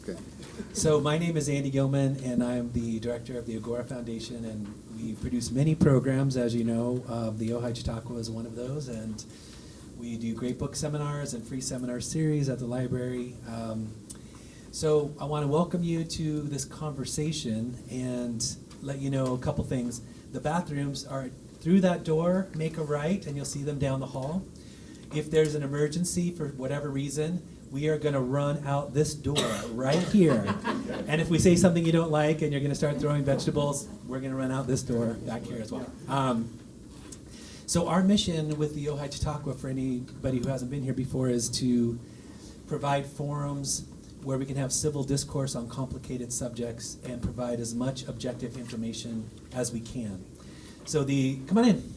Okay. So my name is Andy Gilman, and I'm the director of the Agora Foundation, and we produce many programs, as you know. The Ojai Chautauqua is one of those, and we do great book seminars and free seminar series at the library. So I want to welcome you to this conversation and let you know a couple things. The bathrooms are through that door, make a right, and you'll see them down the hall. If there's an emergency for whatever reason, we are going to run out this door right here. And if we say something you don't like and you're going to start throwing vegetables, we're going to run out this door back here as well. So our mission with the Ojai Chautauqua, for anybody who hasn't been here before, is to provide forums where we can have civil discourse on complicated subjects and provide as much objective information as we can. So come on in.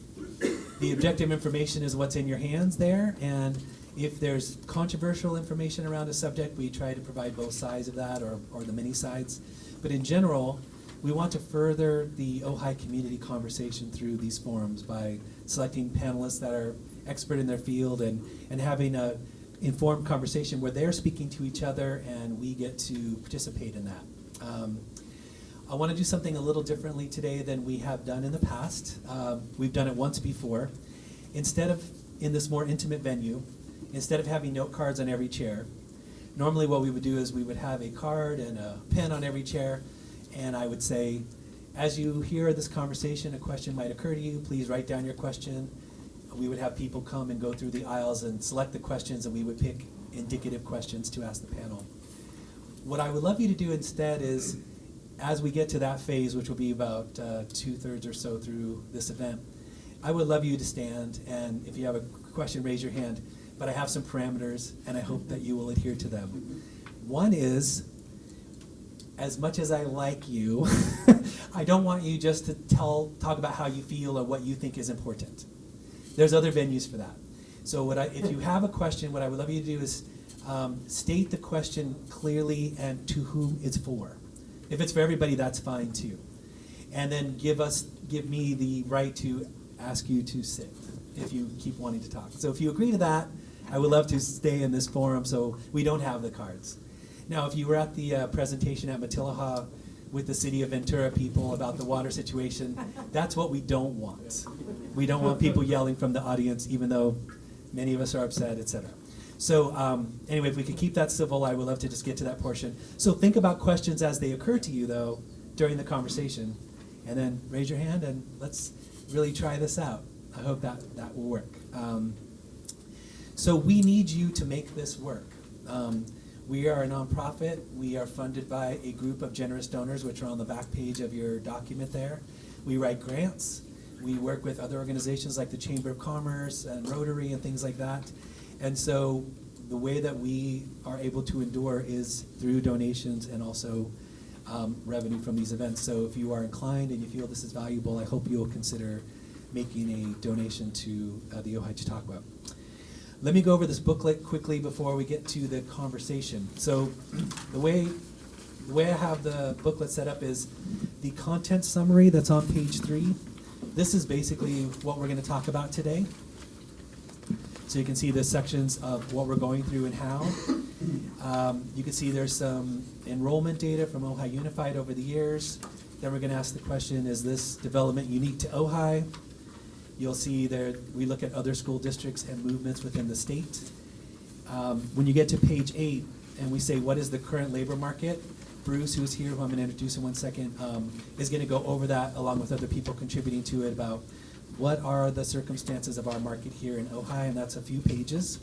The objective information is what's in your hands there, and if there's controversial information around a subject, we try to provide both sides of that, or the many sides. But in general, we want to further the Ojai community conversation through these forums by selecting panelists that are expert in their field and having a informed conversation where they're speaking to each other and we get to participate in that. I want to do something a little differently today than we have done in the past. We've done it once before. Instead of, in this more intimate venue, instead of having note cards on every chair, normally what we would do is we would have a card and a pen on every chair, and I would say, as you hear this conversation, a question might occur to you, please write down your question. We would have people come and go through the aisles and select the questions, and we would pick indicative questions to ask the panel. What I would love you to do instead is, as we get to that phase, which will be about 2/3 or so through this event, I would love you to stand, and if you have a question, raise your hand. But I have some parameters, and I hope that you will adhere to them. One is, as much as I like you, I don't want you just to talk about how you feel or what you think is important. There's other venues for that. So if you have a question, what I would love you to do is state the question clearly and to whom it's for. If it's for everybody, that's fine too. And then give me the right to ask you to sit if you keep wanting to talk. So if you agree to that, I would love to stay in this forum so we don't have the cards. Now, if you were at the presentation at Matilaha with the City of Ventura people about the water situation, that's what we don't want. We don't want people yelling from the audience, even though many of us are upset, etc. So anyway, if we could keep that civil, I would love to just get to that portion. So think about questions as they occur to you, though, during the conversation, and then raise your hand and let's really try this out. I hope that will work. So we need you to make this work. We are a nonprofit. We are funded by a group of generous donors, which are on the back page of your document there. We write grants. We work with other organizations like the Chamber of Commerce and Rotary and things like that. And so the way that we are able to endure is through donations and also revenue from these events. So if you are inclined and you feel this is valuable, I hope you'll consider making a donation to the Ojai Chautauqua. Let me go over this booklet quickly before we get to the conversation. So the way I have the booklet set up is the content summary that's on page 3. This is basically what we're going to talk about today. So you can see the sections of what we're going through and how. You can see there's some enrollment data from Ojai Unified over the years. Then we're going to ask the question, is this development unique to Ojai? You'll see there we look at other school districts and movements within the state. When you get to page 8 and we say, what is the current labor market? Bruce, who's here, who I'm going to introduce in one second, is going to go over that along with other people contributing to it about what are the circumstances of our market here in Ojai, and that's a few pages.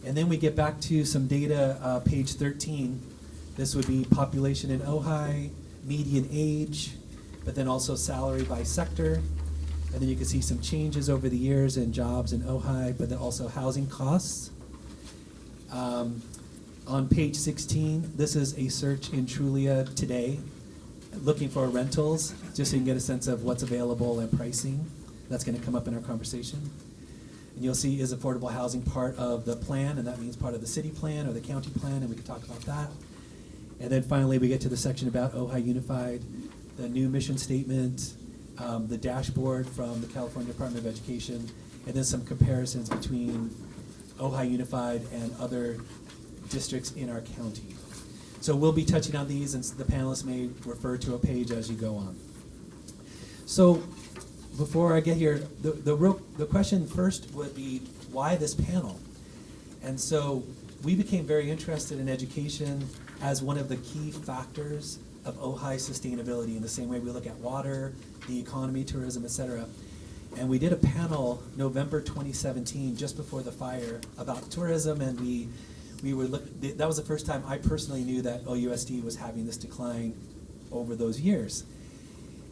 And then we get back to some data, page 13. This would be population in Ojai, median age, but then also salary by sector. And then you can see some changes over the years in jobs in Ojai, but then also housing costs. On page 16, this is a search in Trulia today, looking for rentals, just so you can get a sense of what's available and pricing. That's going to come up in our conversation. And you'll see, is affordable housing part of the plan, and that means part of the city plan or the county plan, and we can talk about that. And then finally, we get to the section about Ojai Unified, the new mission statement, the dashboard from the California Department of Education, and then some comparisons between Ojai Unified and other districts in our county. So we'll be touching on these, and the panelists may refer to a page as you go on. So before I get here, the question first would be, why this panel? And so we became very interested in education as one of the key factors of Ojai sustainability, in the same way we look at water, the economy, tourism, et cetera. And we did a panel November 2017, just before the fire, about tourism, and we were that was the first time I personally knew that OUSD was having this decline over those years.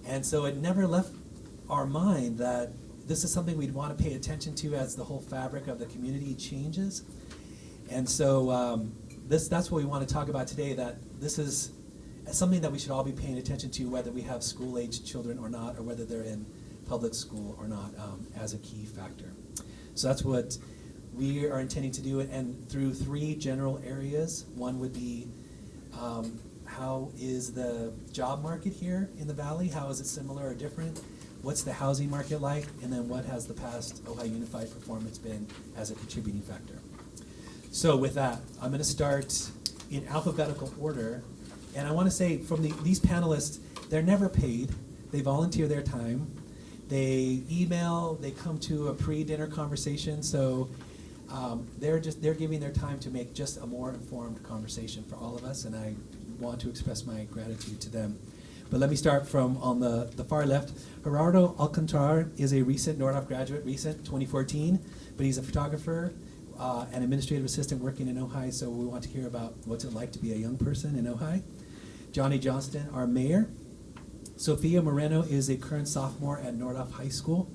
And so it never left our mind that this is something we'd want to pay attention to as the whole fabric of the community changes. And so that's what we want to talk about today, that this is something that we should all be paying attention to, whether we have school-aged children or not, or whether they're in public school or not, as a key factor. So that's what we are intending to do, and through 3 general areas. One would be how is the job market here in the Valley? How is it similar or different? What's the housing market like? And then what has the past Ojai Unified performance been as a contributing factor? So with that, I'm going to start in alphabetical order. And I want to say from these panelists, they're never paid. They volunteer their time. They email, they come to a pre-dinner conversation. So they're giving their time to make just a more informed conversation for all of us, and I want to express my gratitude to them. But let me start from on the far left. Gerardo Alcantar is a recent Nordhoff graduate, 2014, but he's a photographer, an administrative assistant working in Ojai, so we want to hear about what's it like to be a young person in Ojai. Johnny Johnston, our mayor. Sophia Moreno is a current sophomore at Nordhoff High School.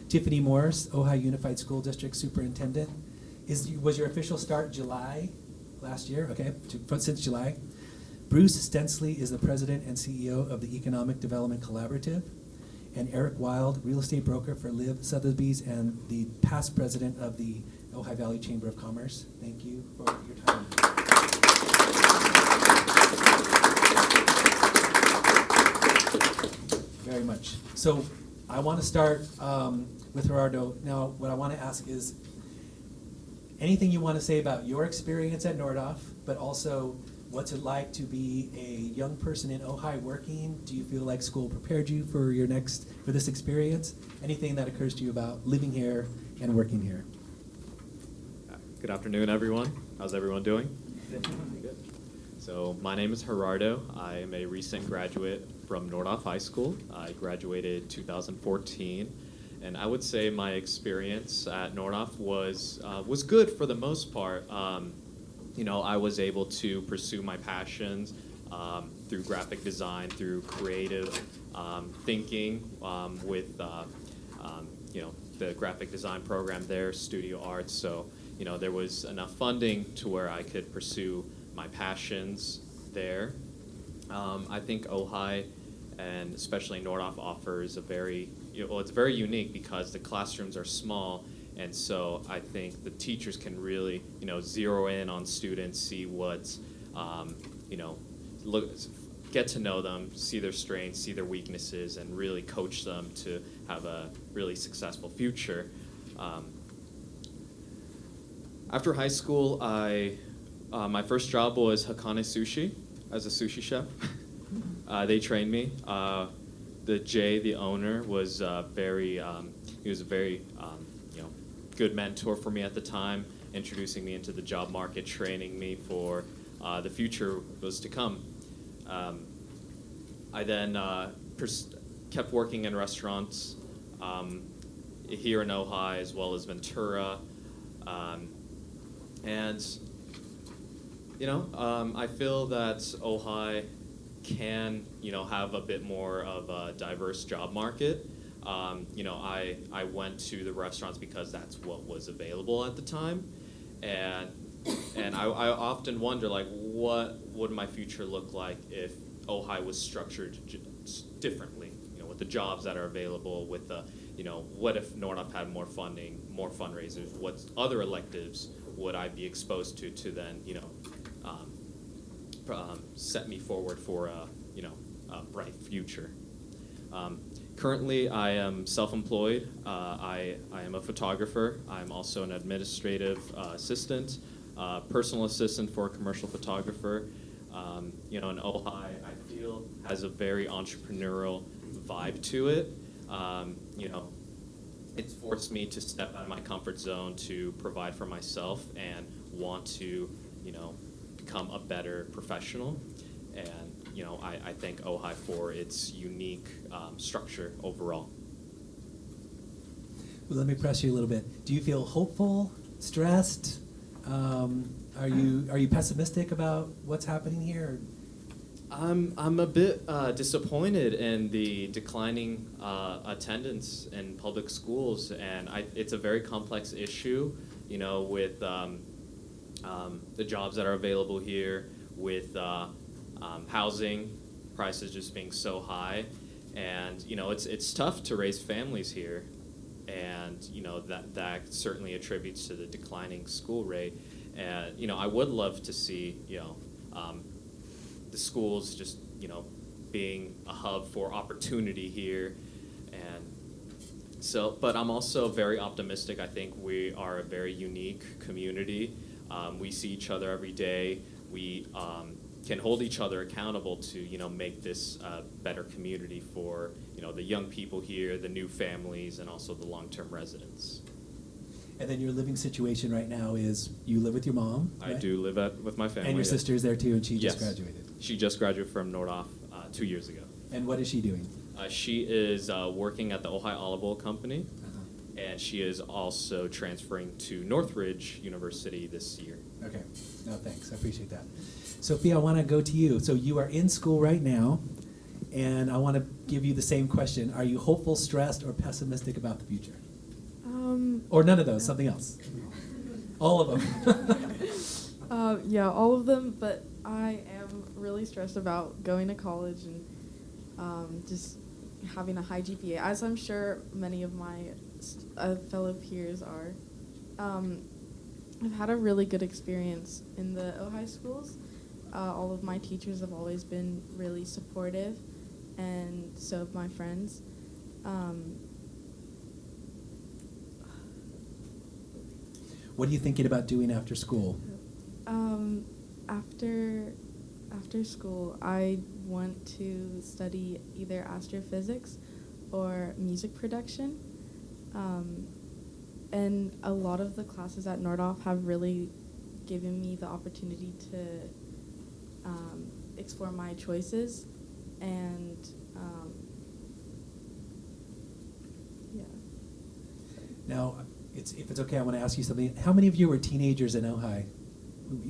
Tiffany Morris, Ojai Unified School District Superintendent. Was your official start July last year? Okay, since July. Bruce Stensley is the president and CEO of the Economic Development Collaborative. And Eric Wild, real estate broker for Liv Sotheby's and the past president of the Ojai Valley Chamber of Commerce. Thank you for your time. Very much. So I want to start with Gerardo. Now, what I want to ask is anything you want to say about your experience at Nordhoff, but also what's it like to be a young person in Ojai working? Do you feel like school prepared you for this experience? Anything that occurs to you about living here and working here? Good afternoon, everyone. How's everyone doing? Good. So my name is Gerardo. I am a recent graduate from Nordhoff High School. I graduated 2014, and I would say my experience at Nordhoff was good for the most part. I was able to pursue my passions through graphic design, through creative thinking with the graphic design program there, Studio Arts. So there was enough funding to where I could pursue my passions there. I think Ojai, and especially Nordhoff, offers a it's very unique because the classrooms are small, and so I think the teachers can really, zero in on students, see what's, get to know them, see their strengths, see their weaknesses, and really coach them to have a really successful future. After high school, my first job was Hakane Sushi as a sushi chef. They trained me. The owner, was he was a very good mentor for me at the time, introducing me into the job market, training me for the future was to come. I then kept working in restaurants here in Ojai as well as Ventura. I feel that Ojai can, have a bit more of a diverse job market. I went to the restaurants because that's what was available at the time, and I often wonder, what would my future look like if Ojai was structured differently? With the jobs that are available, with the, what if Nordhoff had more funding, more fundraisers? What other electives would I be exposed to then, set me forward for a bright future. Currently, I am self-employed. I am a photographer. I'm also an administrative assistant, personal assistant for a commercial photographer. And Ojai, I feel, has a very entrepreneurial vibe to it. It's forced me to step out of my comfort zone to provide for myself and want to, become a better professional. And, I thank Ojai for its unique structure overall. Well, let me press you a little bit. Do you feel hopeful, stressed? Are you pessimistic about what's happening here? I'm a bit disappointed in the declining attendance in public schools, and it's a very complex issue, with the jobs that are available here, with housing prices just being so high, and it's tough to raise families here, and that certainly attributes to the declining school rate, and I would love to see the schools just, being a hub for opportunity here. And so, but I'm also very optimistic. I think we are a very unique community. We see each other every day. We can hold each other accountable to, make this a better community for, the young people here, the new families, and also the long-term residents. And then your living situation right now is you live with your mom, right? I do live with my family. And your sister's there too, and she just Yes. graduated. She just graduated from Nordoff 2 years ago. And what is she doing? She is working at the Ojai Olive Oil Company, Uh-huh. and she is also transferring to Northridge University this year. Okay. No, thanks. I appreciate that. Sophia, I want to go to you. So you are in school right now, and I want to give you the same question. Are you hopeful, stressed, or pessimistic about the future? Or none of those, something else? All of them. Yeah, all of them, but I am really stressed about going to college and just having a high GPA, as I'm sure many of my fellow peers are. I've had a really good experience in the Ojai schools. All of my teachers have always been really supportive, and so have my friends. What are you thinking about doing after school? After school, I want to study either astrophysics or music production. And a lot of the classes at Nordoff have really given me the opportunity to explore my choices, and yeah. Now, if it's okay, I want to ask you something. How many of you were teenagers in Ojai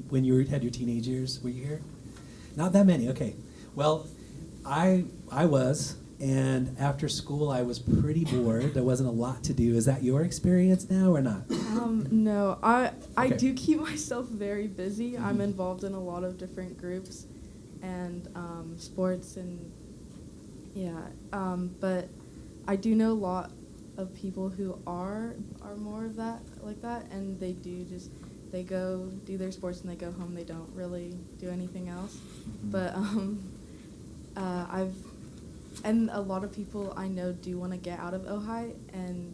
when you had your teenage years? Were you here? Not that many. Okay. Well, I was, and after school I was pretty bored. There wasn't a lot to do. Is that your experience now or not? No, I Okay. do keep myself very busy. Mhm. I'm involved in a lot of different groups and sports, and yeah. But I do know a lot of people who are more of that, like that, and they go do their sports and they go home. They don't really do anything else. Mhm. But and a lot of people I know do want to get out of Ojai and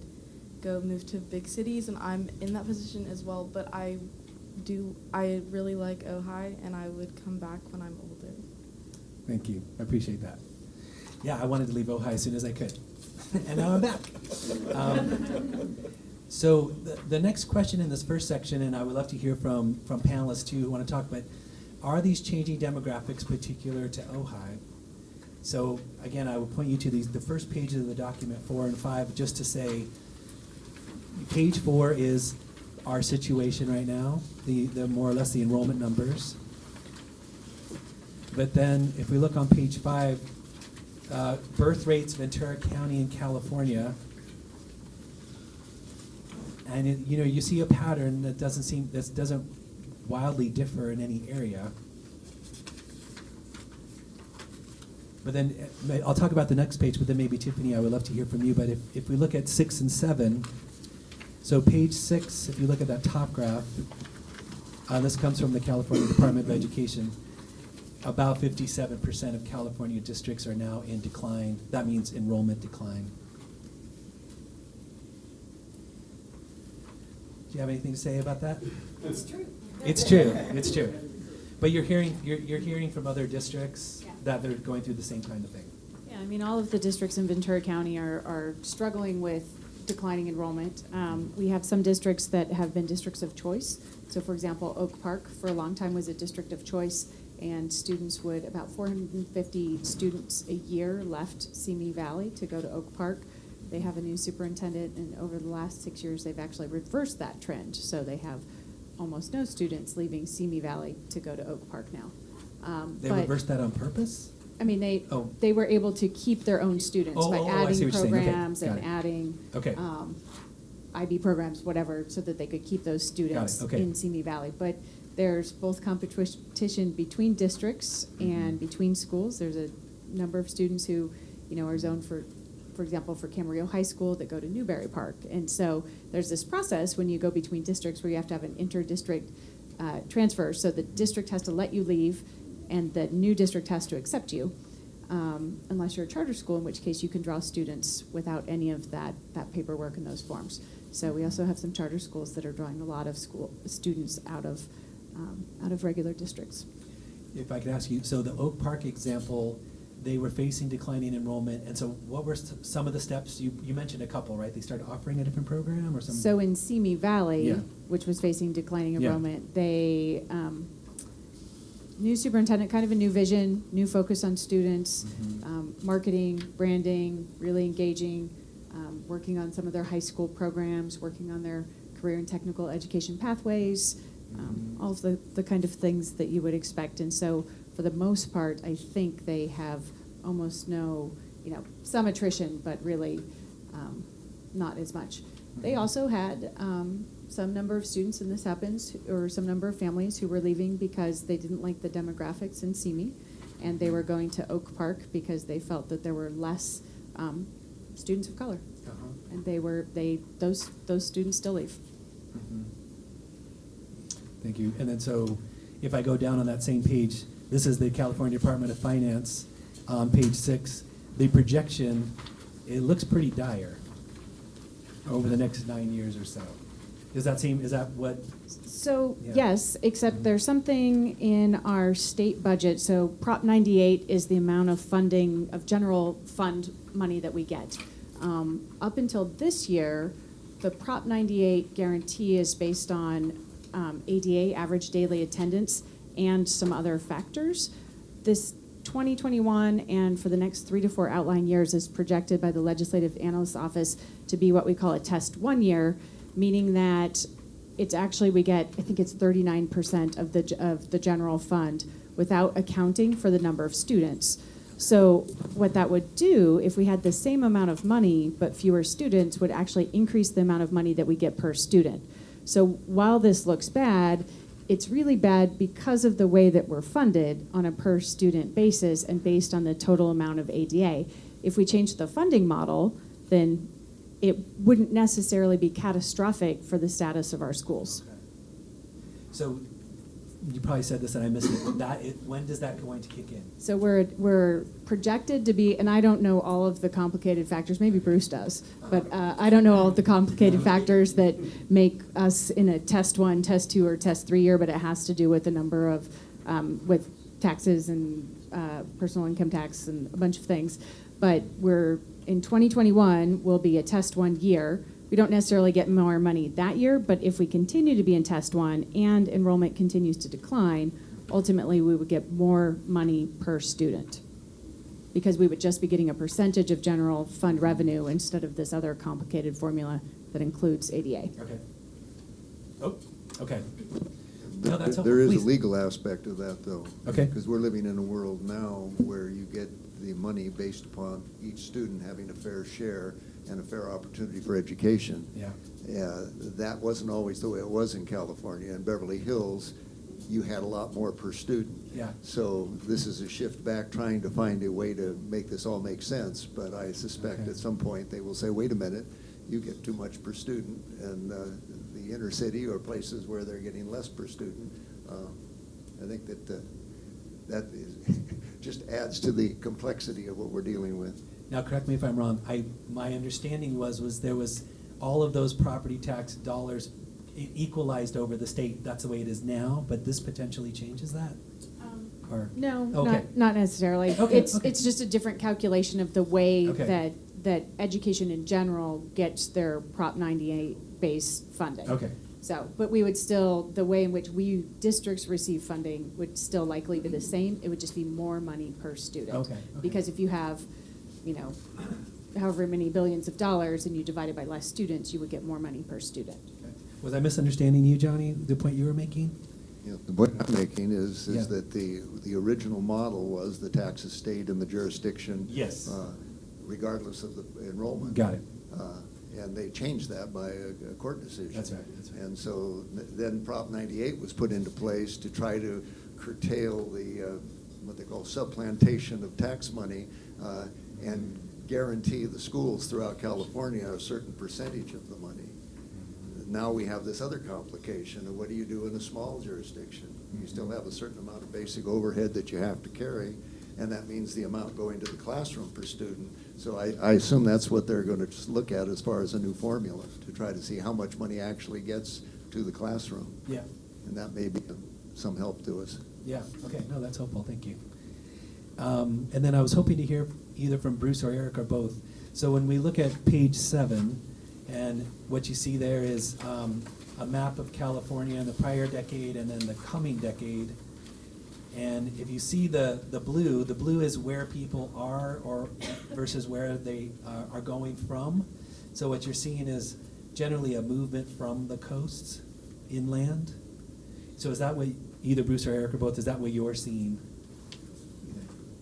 go move to big cities, and I'm in that position as well. But I really like Ojai, and I would come back when I'm older. Thank you. I appreciate that. Yeah, I wanted to leave Ojai as soon as I could. And now I'm back. So the next question in this first section, and I would love to hear from panelists too who want to talk, but are these changing demographics particular to Ojai? So again, I will point you to the first pages of the document, 4 and 5, just to say, page 4 is our situation right now, the more or less the enrollment numbers. But then if we look on page 5, birth rates, Ventura County in California, and you see a pattern that doesn't wildly differ in any area. But then I'll talk about the next page, but then maybe Tiffany, I would love to hear from you. But if we look at 6 and 7, so page 6, if you look at that top graph, this comes from the California Department of Education. About 57% of California districts are now in decline. That means enrollment decline. Do you have anything to say about that? It's true. It's true. It's true. But you're hearing from other districts Yeah. that they're going through the same kind of thing. Yeah, I mean, all of the districts in Ventura County are struggling with declining enrollment. We have some districts that have been districts of choice. So for example, Oak Park for a long time was a district of choice, and students would, about 450 students a year left Simi Valley to go to Oak Park. They have a new superintendent, and over the last 6 years, they've actually reversed that trend. So they have almost no students leaving Simi Valley to go to Oak Park now. They But- reversed that on purpose? I mean, Oh. they were able to keep their own students by I see adding what you're saying. Okay, programs got and it. adding Okay. IB programs, whatever, so that they could keep those students okay. in Simi Valley. But there's both competition between districts and between schools. There's a number of students who, are zoned for example, for Camarillo High School that go to Newberry Park. And so there's this process when you go between districts where you have to have an inter-district transfer. So the district has to let you leave, and the new district has to accept you, unless you're a charter school, in which case you can draw students without any of that paperwork and those forms. So we also have some charter schools that are drawing a lot of students out of regular districts. If I could ask you, so the Oak Park example, they were facing declining enrollment, and so what were some of the steps? You mentioned a couple, right? They started offering a different program or something? So in Simi Valley, Yeah. which was facing declining Yeah. enrollment, they, new superintendent, kind of a new vision, new focus on students, marketing, branding, really engaging, working on some of their high school programs, working on their career and technical education pathways, all of the kind of things that you would expect. And so for the most part, I think they have almost no, some attrition, but really not as much. They also had some number of students, and this happens, or some number of families who were leaving because they didn't like the demographics in Simi, and they were going to Oak Park because they felt that there were less students of color, and those students still leave. Thank you. And then so if I go down on that same page, this is the California Department of Finance on page 6. The projection, it looks pretty dire over the next 9 years or so. Is that what? So, Yeah. yes, except there's something in our state budget. So Prop 98 is the amount of funding, of general fund money that we get. Up until this year, the Prop 98 guarantee is based on ADA, average daily attendance, and some other factors. This 2021 and for the next 3 to 4 outline years is projected by the Legislative Analyst's Office to be what we call a test 1 year, meaning that it's actually, we get, I think it's 39% of the general fund without accounting for the number of students. So what that would do, if we had the same amount of money but fewer students, would actually increase the amount of money that we get per student. So while this looks bad, it's really bad because of the way that we're funded on a per student basis and based on the total amount of ADA. If we change the funding model, then it wouldn't necessarily be catastrophic for the status of our schools. So you probably said this and I missed it. When does that going to kick in? So we're projected to be, and I don't know all of the complicated factors, maybe Bruce does, but I don't know all of the complicated factors that make us in a test 1, test 2, or test 3 year, but it has to do with the number of, with taxes and personal income tax and a bunch of things. But in 2021, will be a test 1 year. We don't necessarily get more money that year, but if we continue to be in test 1 and enrollment continues to decline, ultimately we would get more money per student because we would just be getting a percentage of general fund revenue instead of this other complicated formula that includes ADA. Okay. Oh, okay. No, that's helpful. There is Please. a legal aspect of that, though. Okay. Because we're living in a world now where you get the money based upon each student having a fair share and a fair opportunity for education. Yeah. That wasn't always the way it was in California. In Beverly Hills, you had a lot more per student. Yeah. So this is a shift back, trying to find a way to make this all make sense. But I suspect Okay. at some point they will say, wait a minute, you get too much per student. And the inner city or places where they're getting less per student, I think that that is just adds to the complexity of what we're dealing with. Now, correct me if I'm wrong. My understanding was there was all of those property tax dollars equalized over the state. That's the way it is now, but this potentially changes that? Or No, Okay. not necessarily. Okay, It's okay. it's just a different calculation of the way Okay. that education in general gets their Prop 98 base funding. Okay. So, but we would still, the way in which we districts receive funding would still likely be the same. It would just be more money per student. Okay, okay. Because if you have, however many billions of dollars and you divide it by less students, you would get more money per student. Okay. Was I misunderstanding you, Johnny, the point you were making? Yeah, the point I'm making is Yeah. that the original model was the taxes stayed in the jurisdiction. Yes. Regardless of the enrollment. Got it. And they changed that by a court decision. That's right, that's right. And so then Prop 98 was put into place to try to curtail the, what they call supplantation of tax money, and guarantee the schools throughout California a certain percentage of the money. Now we have this other complication of what do you do in a small jurisdiction? You still have a certain amount of basic overhead that you have to carry, and that means the amount going to the classroom per student. So I assume that's what they're going to just look at as far as a new formula, to try to see how much money actually gets to the classroom. Yeah. And that may be some help to us. Yeah, okay, no, that's helpful, thank you. And then I was hoping to hear either from Bruce or Eric or both. So when we look at page 7, and what you see there is a map of California in the prior decade and then the coming decade. And if you see the blue is where people are or versus where they are going from. So what you're seeing is generally a movement from the coasts inland. So is that what, either Bruce or Eric or both, is that what you're seeing?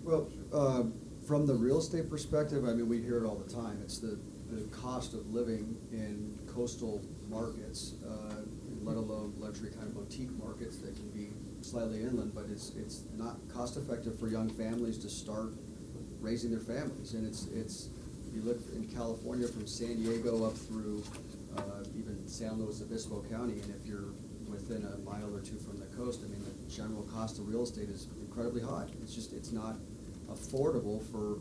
Well, from the real estate perspective, I mean, we hear it all the time. It's the cost of living in coastal markets, let alone luxury kind of boutique markets that can be slightly inland, but it's not cost effective for young families to start raising their families. And it's you look in California from San Diego up through even San Luis Obispo County, and if you're within a mile or two from the coast, I mean, the general cost of real estate is incredibly high. It's not affordable for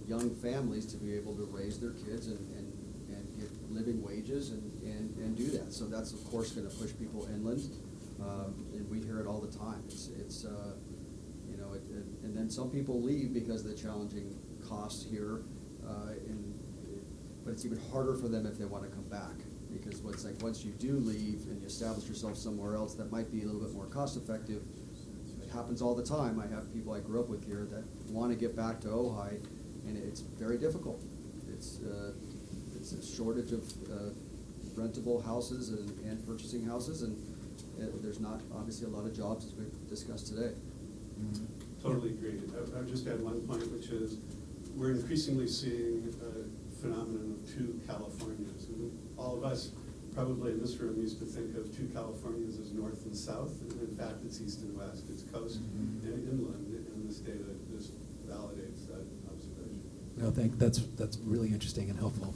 young families to be able to raise their kids and get living wages and do that. So that's of course going to push people inland, and we hear it all the time. And then some people leave because of the challenging costs here, but it's even harder for them if they want to come back, because once you do leave and you establish yourself somewhere else that might be a little bit more cost effective. It happens all the time. I have people I grew up with here that want to get back to Ojai, and it's very difficult. It's a shortage of rentable houses and purchasing houses, and there's not obviously a lot of jobs as we've discussed today. Totally agree. I would just add one point, which is we're increasingly seeing a phenomenon of two Californias. And all of us probably in this room used to think of two Californias as north and south, and in fact it's east and west, it's coast and inland, and this data just validates that observation. No, that's really interesting and helpful.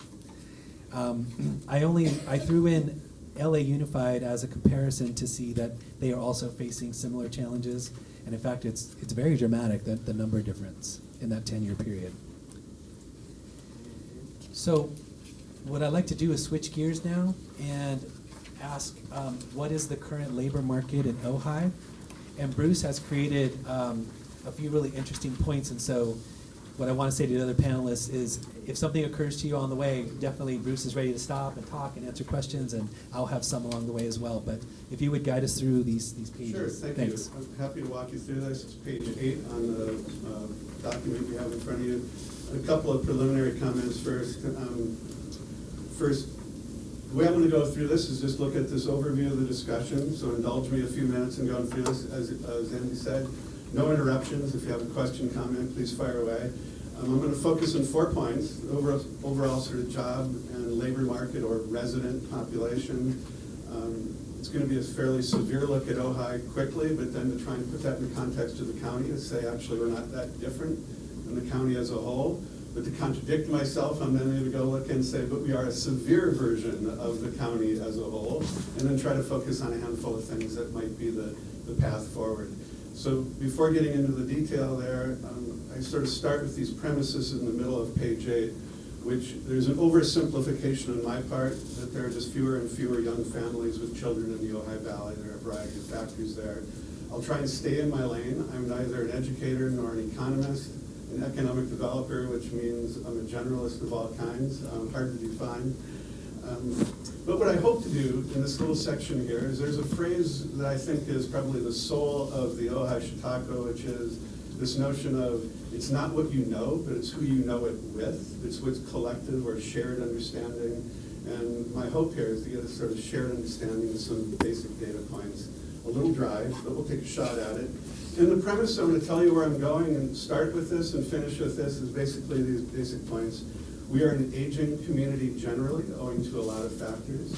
I threw in LA Unified as a comparison to see that they are also facing similar challenges, and in fact it's very dramatic, that the number difference in that 10-year period. So what I'd like to do is switch gears now and ask what is the current labor market in Ojai? And Bruce has created a few really interesting points, and so what I want to say to the other panelists is if something occurs to you on the way, definitely Bruce is ready to stop and talk and answer questions, and I'll have some along the way as well. But if you would guide us through these pages. Sure, thank Thanks. you. I'm happy to walk you through this. It's page 8 on the document you have in front of you. A couple of preliminary comments first. First, the way I'm going to go through this is just look at this overview of the discussion, so indulge me a few minutes in going through this. As Andy said, no interruptions. If you have a question, comment, please fire away. I'm going to focus on 4 points: overall sort of job and labor market or resident population. It's going to be a fairly severe look at Ojai quickly, but then to try and put that in the context of the county and say, actually, we're not that different than the county as a whole. But to contradict myself, I'm then going to go look and say, but we are a severe version of the county as a whole, and then try to focus on a handful of things that might be the path forward. So before getting into the detail there, I sort of start with these premises in the middle of page 8, which there's an oversimplification on my part that there are just fewer and fewer young families with children in the Ojai Valley. There are a variety of factors there. I'll try and stay in my lane. I'm neither an educator nor an economist, an economic developer, which means I'm a generalist of all kinds, hard to define. But what I hope to do in this little section here is there's a phrase that I think is probably the soul of the Ojai Chautauqua, which is this notion of it's not what you know, but it's who you know it with. It's what's collective or shared understanding. And my hope here is to get a sort of shared understanding of some basic data points. A little dry, but we'll take a shot at it. And the premise I'm going to tell you where I'm going and start with this and finish with this is basically these basic points. We are an aging community generally, owing to a lot of factors.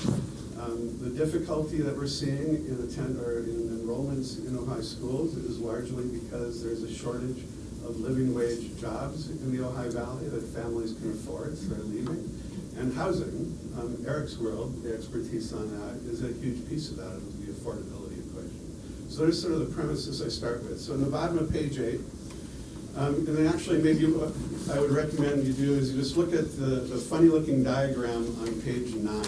The difficulty that we're seeing in enrollments in Ojai schools is largely because there's a shortage of living wage jobs in the Ojai Valley that families can afford, so they're leaving. And housing, Eric's world, the expertise on that, is a huge piece of that, of the affordability equation. So there's sort of the premises I start with. So in the bottom of page 8, and then actually maybe what I would recommend you do is you just look at the funny looking diagram on page 9.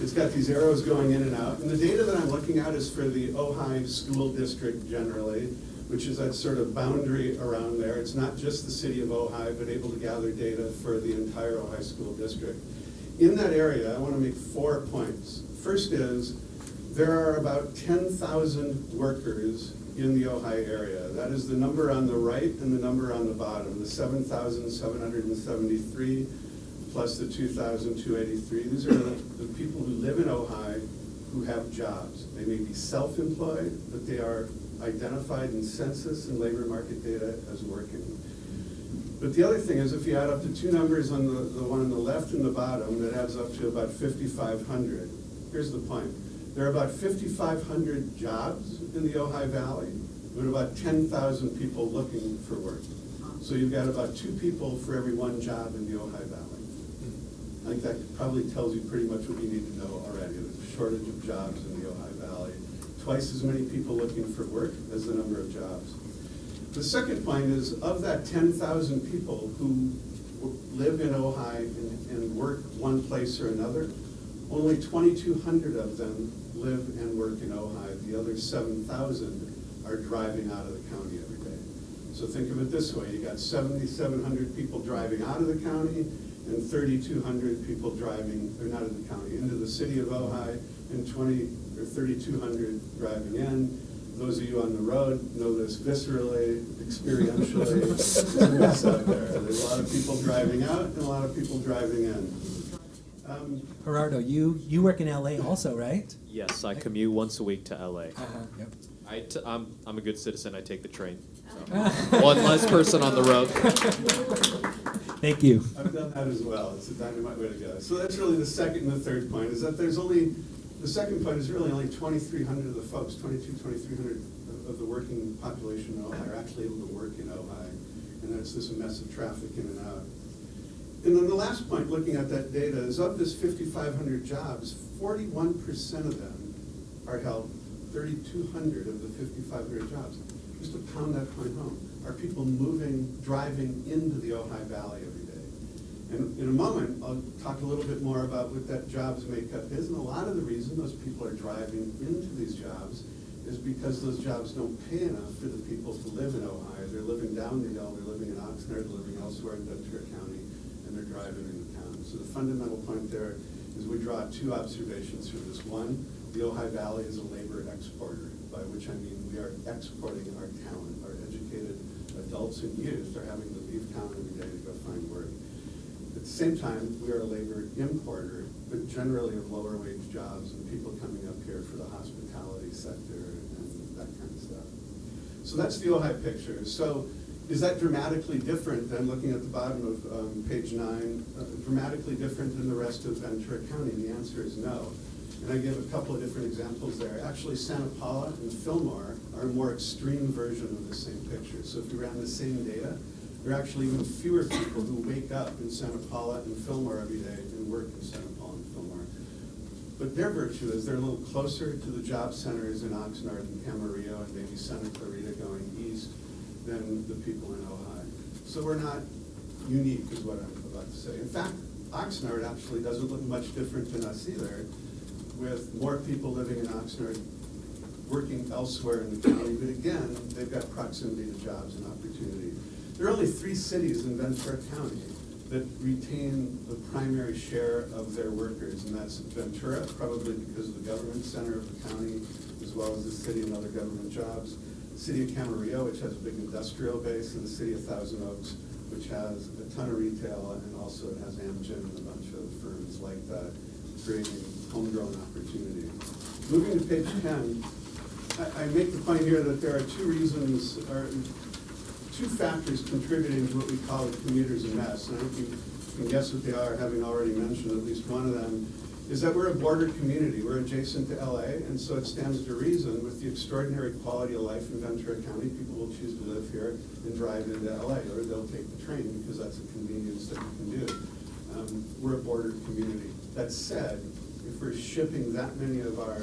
It's got these arrows going in and out. And the data that I'm looking at is for the Ojai School District generally, which is that sort of boundary around there. It's not just the city of Ojai, but able to gather data for the entire Ojai School District. In that area, I want to make 4 points. First is, there are about 10,000 workers in the Ojai area. That is the number on the right and the number on the bottom, the 7,773 plus the 2,283. These are the people who live in Ojai who have jobs. They may be self-employed, but they are identified in census and labor market data as working. But the other thing is, if you add up the two numbers on the one on the left and the bottom, that adds up to about 5,500. Here's the point. There are about 5,500 jobs in the Ojai Valley, with about 10,000 people looking for work. So you've got about 2 people for every 1 job in the Ojai Valley. I think that probably tells you pretty much what you need to know already. There's a shortage of jobs in the Ojai Valley. Twice as many people looking for work as the number of jobs. The second point is, of that 10,000 people who live in Ojai and work one place or another, only 2,200 of them live and work in Ojai. The other 7,000 are driving out of the county every day. So think of it this way. You got 7,700 people driving out of the county and 3,200 people driving, or not in the county, into the city of Ojai, and 3,200 driving in. Those of you on the road know this viscerally, experientially. There's a mess out there. There's a lot of people driving out and a lot of people driving in. Gerardo, you work in LA also, right? Yes, I commute once a week to LA. Yep. I'm a good citizen. I take the train. So. One less person on the road. Thank you. I've done that as well. It's a dynamite way to go. So that's really the second and the third point, is that there's only, the second point is really only 2,300 of the folks, 2,300 of the working population in Ojai are actually able to work in Ojai. And that's this mess of traffic in and out. And then the last point, looking at that data, is of this 5,500 jobs, 41% of them are held, 3,200 of the 5,500 jobs. Just to pound that point home, are people driving into the Ojai Valley every day? And in a moment, I'll talk a little bit more about what that jobs makeup is, and a lot of the reason those people are driving into these jobs is because those jobs don't pay enough for the people to live in Ojai. They're living down the hill, they're living in Oxnard, they're living elsewhere in Ventura County, and they're driving into town. So the fundamental point there is we draw 2 observations from this. One, the Ojai Valley is a labor exporter, by which I mean we are exporting our talent. Our educated adults and youth are having to leave town every day to go find work. At the same time, we are a labor importer, but generally of lower wage jobs and people coming up here for the hospitality sector and that kind of stuff. So that's the Ojai picture. So is that dramatically different than, looking at the bottom of page 9, dramatically different than the rest of Ventura County? And the answer is no. And I give a couple of different examples there. Actually, Santa Paula and Fillmore are a more extreme version of the same picture. So if you ran the same data, there are actually even fewer people who wake up in Santa Paula and Fillmore every day and work in Santa Paula and Fillmore. But their virtue is they're a little closer to the job centers in Oxnard and Camarillo and maybe Santa Clarita going east than the people in Ojai. So we're not unique, is what I'm about to say. In fact, Oxnard actually doesn't look much different than us either, with more people living in Oxnard working elsewhere in the county, but again, they've got proximity to jobs and opportunity. There are only 3 cities in Ventura County that retain the primary share of their workers, and that's Ventura, probably because of the government center of the county, as well as the city and other government jobs. The city of Camarillo, which has a big industrial base, and the city of Thousand Oaks, which has a ton of retail, and also it has Amgen and a bunch of firms like that, creating homegrown opportunity. Moving to page 10, I make the point here that there are 2 reasons, or 2 factors contributing to what we call the commuter's mess. And I think you can guess what they are, having already mentioned at least one of them, is that we're a border community. We're adjacent to LA, and so it stands to reason with the extraordinary quality of life in Ventura County, people will choose to live here and drive into LA, or they'll take the train because that's a convenience that you can do. We're a border community. That said, if we're shipping that many of our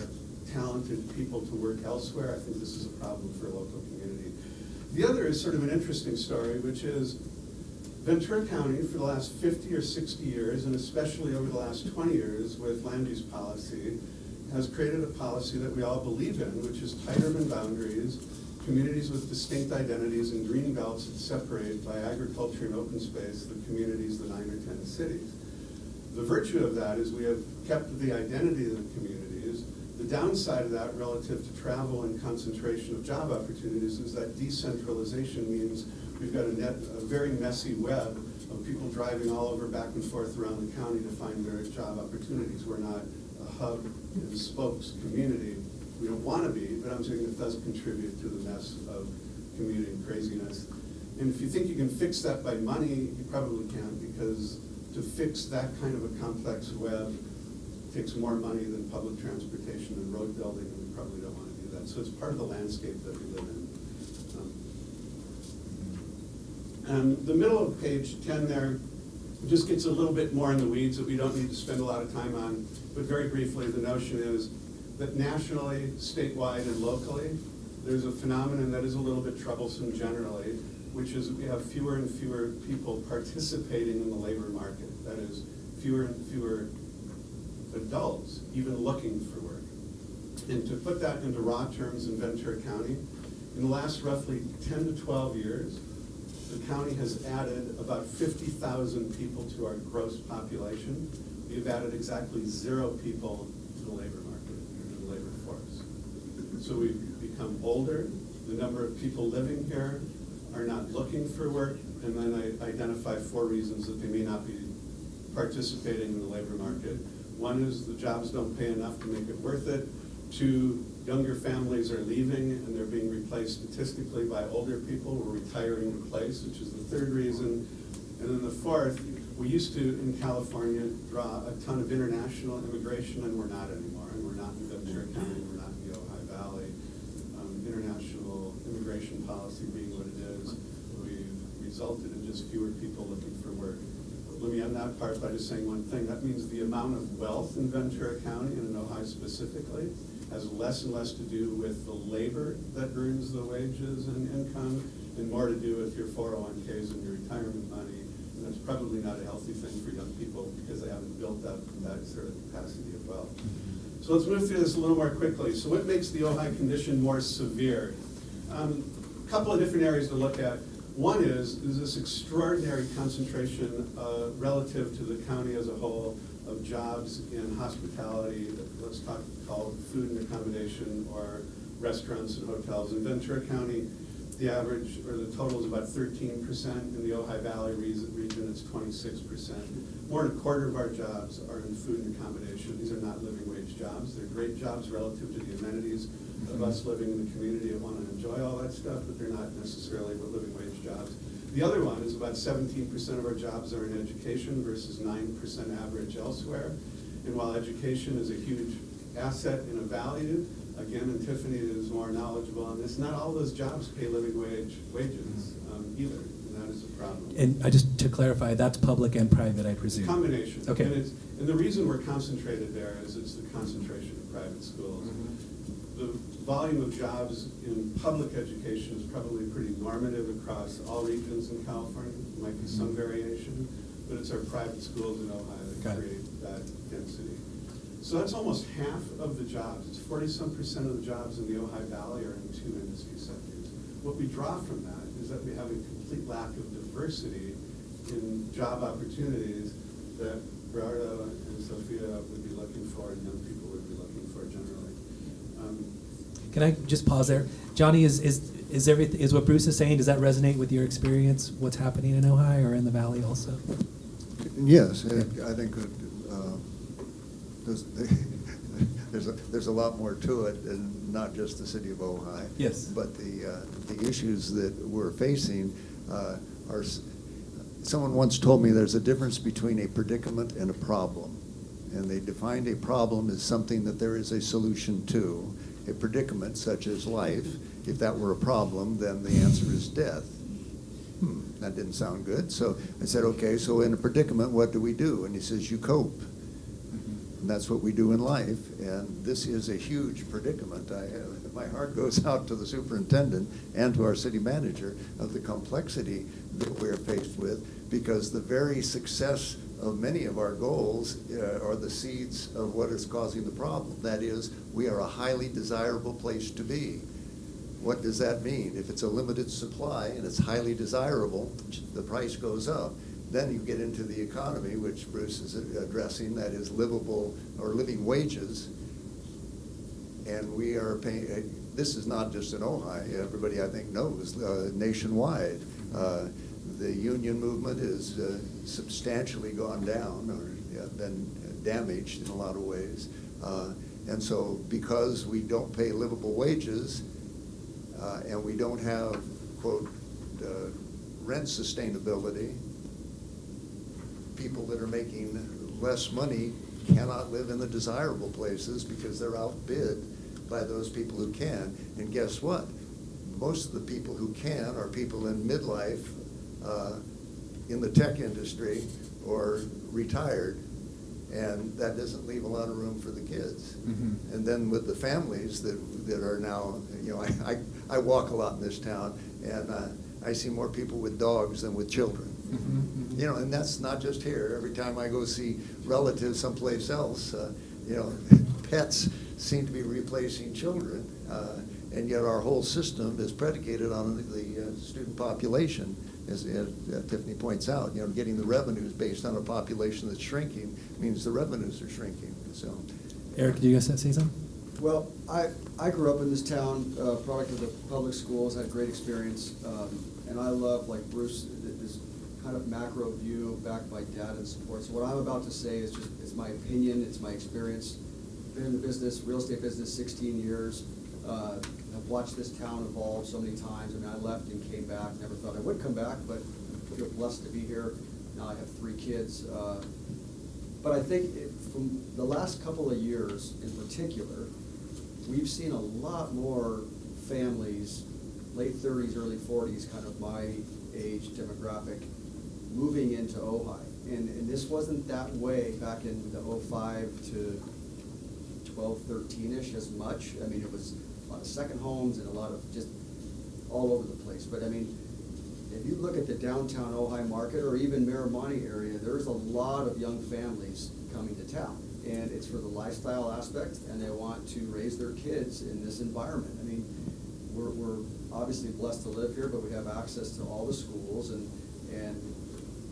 talented people to work elsewhere, I think this is a problem for a local community. The other is sort of an interesting story, which is Ventura County, for the last 50 or 60 years, and especially over the last 20 years with land use policy, has created a policy that we all believe in, which is tight urban boundaries, communities with distinct identities, and green belts that separate by agriculture and open space the communities, the 9 or 10 cities. The virtue of that is we have kept the identity of the communities. The downside of that relative to travel and concentration of job opportunities is that decentralization means we've got a very messy web of people driving all over back and forth around the county to find their job opportunities. We're not a hub and spokes community. We don't want to be, but I'm saying it does contribute to the mess of commuting craziness. And if you think you can fix that by money, you probably can't, because to fix that kind of a complex web takes more money than public transportation and road building, and we probably don't want to do that. So it's part of the landscape that we live in. And the middle of page 10 there just gets a little bit more in the weeds that we don't need to spend a lot of time on, but very briefly, the notion is that nationally, statewide, and locally, there's a phenomenon that is a little bit troublesome generally, which is we have fewer and fewer people participating in the labor market. That is, fewer and fewer adults even looking for work. And to put that into raw terms in Ventura County, in the last roughly 10 to 12 years, the county has added about 50,000 people to our gross population. We've added exactly 0 people to the labor market, to the labor force. So we've become older, the number of people living here are not looking for work, and then I identify 4 reasons that they may not be participating in the labor market. One is the jobs don't pay enough to make it worth it. 2, younger families are leaving and they're being replaced statistically by older people who are retiring in place, which is the 3rd reason. And then the 4th, we used to, in California, draw a ton of international immigration, and we're not anymore. And we're not in Ventura County, we're not in the Ojai Valley. International immigration policy being what it is, we've resulted in just fewer people looking for work. Let me end that part by just saying one thing. That means the amount of wealth in Ventura County, and in Ojai specifically, has less and less to do with the labor that earns the wages and income, and more to do with your 401ks and your retirement money. And that's probably not a healthy thing for young people because they haven't built up that sort of capacity of wealth. So let's move through this a little more quickly. So what makes the Ojai condition more severe? A couple of different areas to look at. One is this extraordinary concentration relative to the county as a whole of jobs in hospitality, let's call it food and accommodation, or restaurants and hotels. In Ventura County, the average, or the total is about 13%. In the Ojai Valley region, it's 26%. More than a quarter of our jobs are in food and accommodation. These are not living wage jobs. They're great jobs relative to the amenities of us living in the community that want to enjoy all that stuff, but they're not necessarily living wage jobs. The other one is about 17% of our jobs are in education versus 9% average elsewhere. And while education is a huge asset and a value, again, and Tiffany is more knowledgeable on this, not all those jobs pay living wages either, and that is a problem. And just to clarify, that's public and private, I presume? Combination. Okay. And the reason we're concentrated there is it's the concentration of private schools. The volume of jobs in public education is probably pretty normative across all regions in California. There might be some variation, but it's our private schools in Ohio that create that density. So that's almost half of the jobs. It's 40-some% of the jobs in the Ojai Valley are in 2 industry sectors. What we draw from that is that we have a complete lack of diversity in job opportunities that Gerardo and Sophia would be looking for, and young people would be looking for generally. Can I just pause there? Johnny, is what Bruce is saying, does that resonate with your experience, what's happening in Ojai or in the Valley also? Yes, I think that there's a lot more to it, and not just the city of Ojai. Yes. But the issues that we're facing are, someone once told me there's a difference between a predicament and a problem. And they defined a problem as something that there is a solution to. A predicament, such as life, if that were a problem, then the answer is death. That didn't sound good. So I said, okay, so in a predicament, what do we do? And he says, you cope. And that's what we do in life. And this is a huge predicament. My heart goes out to the superintendent and to our city manager of the complexity that we're faced with, because the very success of many of our goals are the seeds of what is causing the problem. That is, we are a highly desirable place to be. What does that mean? If it's a limited supply and it's highly desirable, the price goes up. Then you get into the economy, which Bruce is addressing, that is livable or living wages. And we are paying, this is not just in Ojai, everybody I think knows, nationwide. The union movement is substantially gone down or been damaged in a lot of ways. And so because we don't pay livable wages and we don't have, quote, rent sustainability, people that are making less money cannot live in the desirable places because they're outbid by those people who can. And guess what? Most of the people who can are people in midlife, in the tech industry, or retired, and that doesn't leave a lot of room for the kids. And then with the families that are now, you know, I walk a lot in this town, and I see more people with dogs than with children. You know, and that's not just here. Every time I go see relatives someplace else, you know, pets seem to be replacing children, and yet our whole system is predicated on the student population. As Tiffany points out, you know, getting the revenues based on a population that's shrinking means the revenues are shrinking. So, Eric, do you guys say something? Well, I grew up in this town, product of the public schools, had great experience, and I love, like Bruce, this kind of macro view backed by data and support. So what I'm about to say is just, it's my opinion, it's my experience. Been in the business, real estate business, 16 years. I've watched this town evolve so many times. I mean, I left and came back, never thought I would come back, but I feel blessed to be here. Now I have 3 kids. But I think from the last couple of years in particular, we've seen a lot more families, late 30s, early 40s, kind of my age demographic, moving into Ojai. And this wasn't that way back in the 05 to 12, 13-ish as much. I mean, it was a lot of second homes and a lot of just all over the place. But I mean, if you look at the downtown Ojai market or even Miramonte area, there's a lot of young families coming to town. And it's for the lifestyle aspect, and they want to raise their kids in this environment. I mean, we're obviously blessed to live here, but we have access to all the schools, and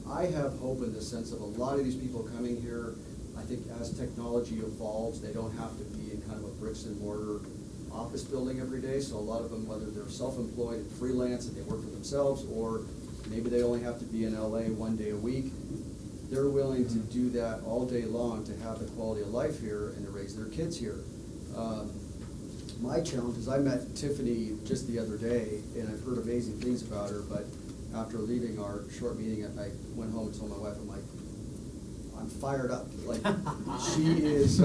I have hope in the sense of a lot of these people coming here. I think as technology evolves, they don't have to be in kind of a bricks and mortar office building every day. So a lot of them, whether they're self-employed and freelance and they work for themselves, or maybe they only have to be in LA 1 day a week, they're willing to do that all day long to have the quality of life here and to raise their kids here. My challenge is I met Tiffany just the other day, and I've heard amazing things about her, but after leaving our short meeting, I went home and told my wife, I'm like, I'm fired up. Like, she is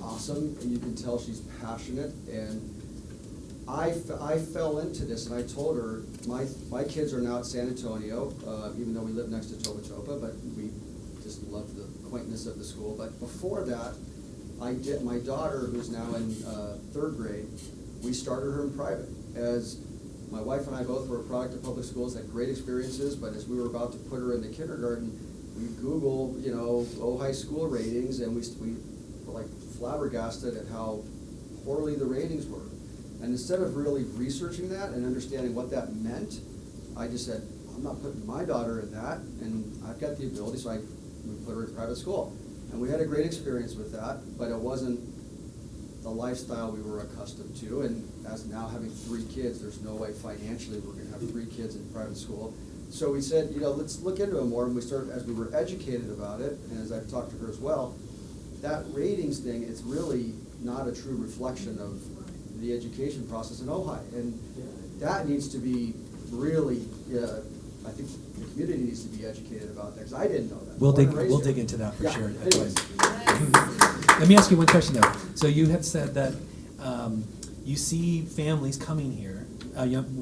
awesome, and you can tell she's passionate. And I fell into this, and I told her my kids are now at San Antonio, even though we live next to Topa, but we just love the quaintness of the school. But before that, my daughter, who's now in 3rd grade, we started her in private. As my wife and I both were a product of public schools, had great experiences, but as we were about to put her in the kindergarten, we Googled, you know, Ojai school ratings, and we like flabbergasted at how poorly the ratings were. And instead of really researching that and understanding what that meant, I just said, I'm not putting my daughter in that, and I've got the ability, so we put her in private school. And we had a great experience with that, but it wasn't the lifestyle we were accustomed to. And as now having 3 kids, there's no way financially we're gonna have 3 kids in private school. So we said, let's look into it more, and we started, as we were educated about it, and as I've talked to her as well, that ratings thing is really not a true reflection of the education process in Ojai. And that needs to be really, I think the community needs to be educated about that, because I didn't know that. We'll Born and raised dig here. into that for Yeah, sure. anyways. Let me ask you one question though. So you have said that you see families coming here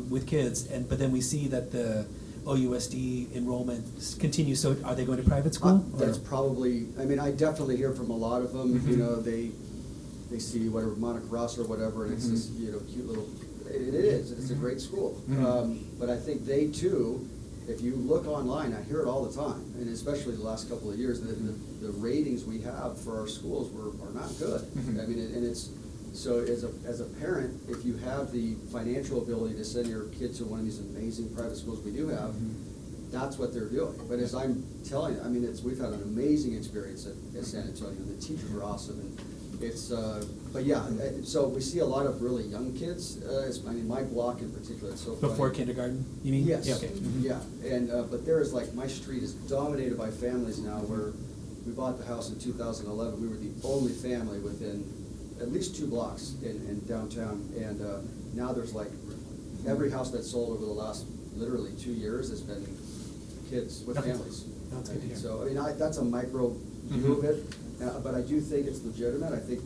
with kids, but then we see that the OUSD enrollment continues. So are they going to private school? That's probably, I mean, I definitely hear from a lot of them, they see whatever, Monica Ross or whatever, and it's this, cute little, it is, it's a great school. But I think they too, if you look online, I hear it all the time, and especially the last couple of years, the ratings we have for our schools are not good. I mean, and it's, so as a parent, if you have the financial ability to send your kid to one of these amazing private schools we do have, that's what they're doing. But as I'm telling you, I mean, we've had an amazing experience at San Antonio, and the teachers are awesome, and it's, but yeah, so we see a lot of really young kids, I mean, my block in particular, it's so funny. Before kindergarten, you mean? Yes, Yeah, okay. yeah, and, but there is like, my street is dominated by families now, where we bought the house in 2011, we were the only family within at least 2 blocks in downtown, and now there's like, every house that's sold over the last literally 2 years has been kids with families. That's good to hear. So, I mean, that's a micro view of it, but I do think it's legitimate. I think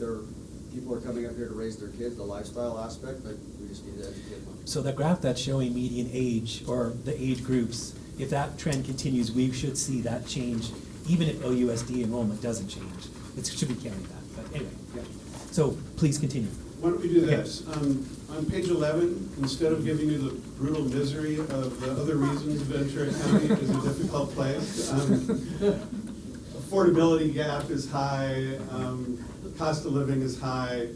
people are coming up here to raise their kids, the lifestyle aspect, but we just need to educate them. So the graph that's showing median age, or the age groups, if that trend continues, we should see that change, even if OUSD enrollment doesn't change. It should be counting that, but anyway, yeah. So please continue. Why don't we do this? On page 11, instead of giving you the brutal misery of the other reasons Ventura County is a difficult place, affordability gap is high, cost of living is high.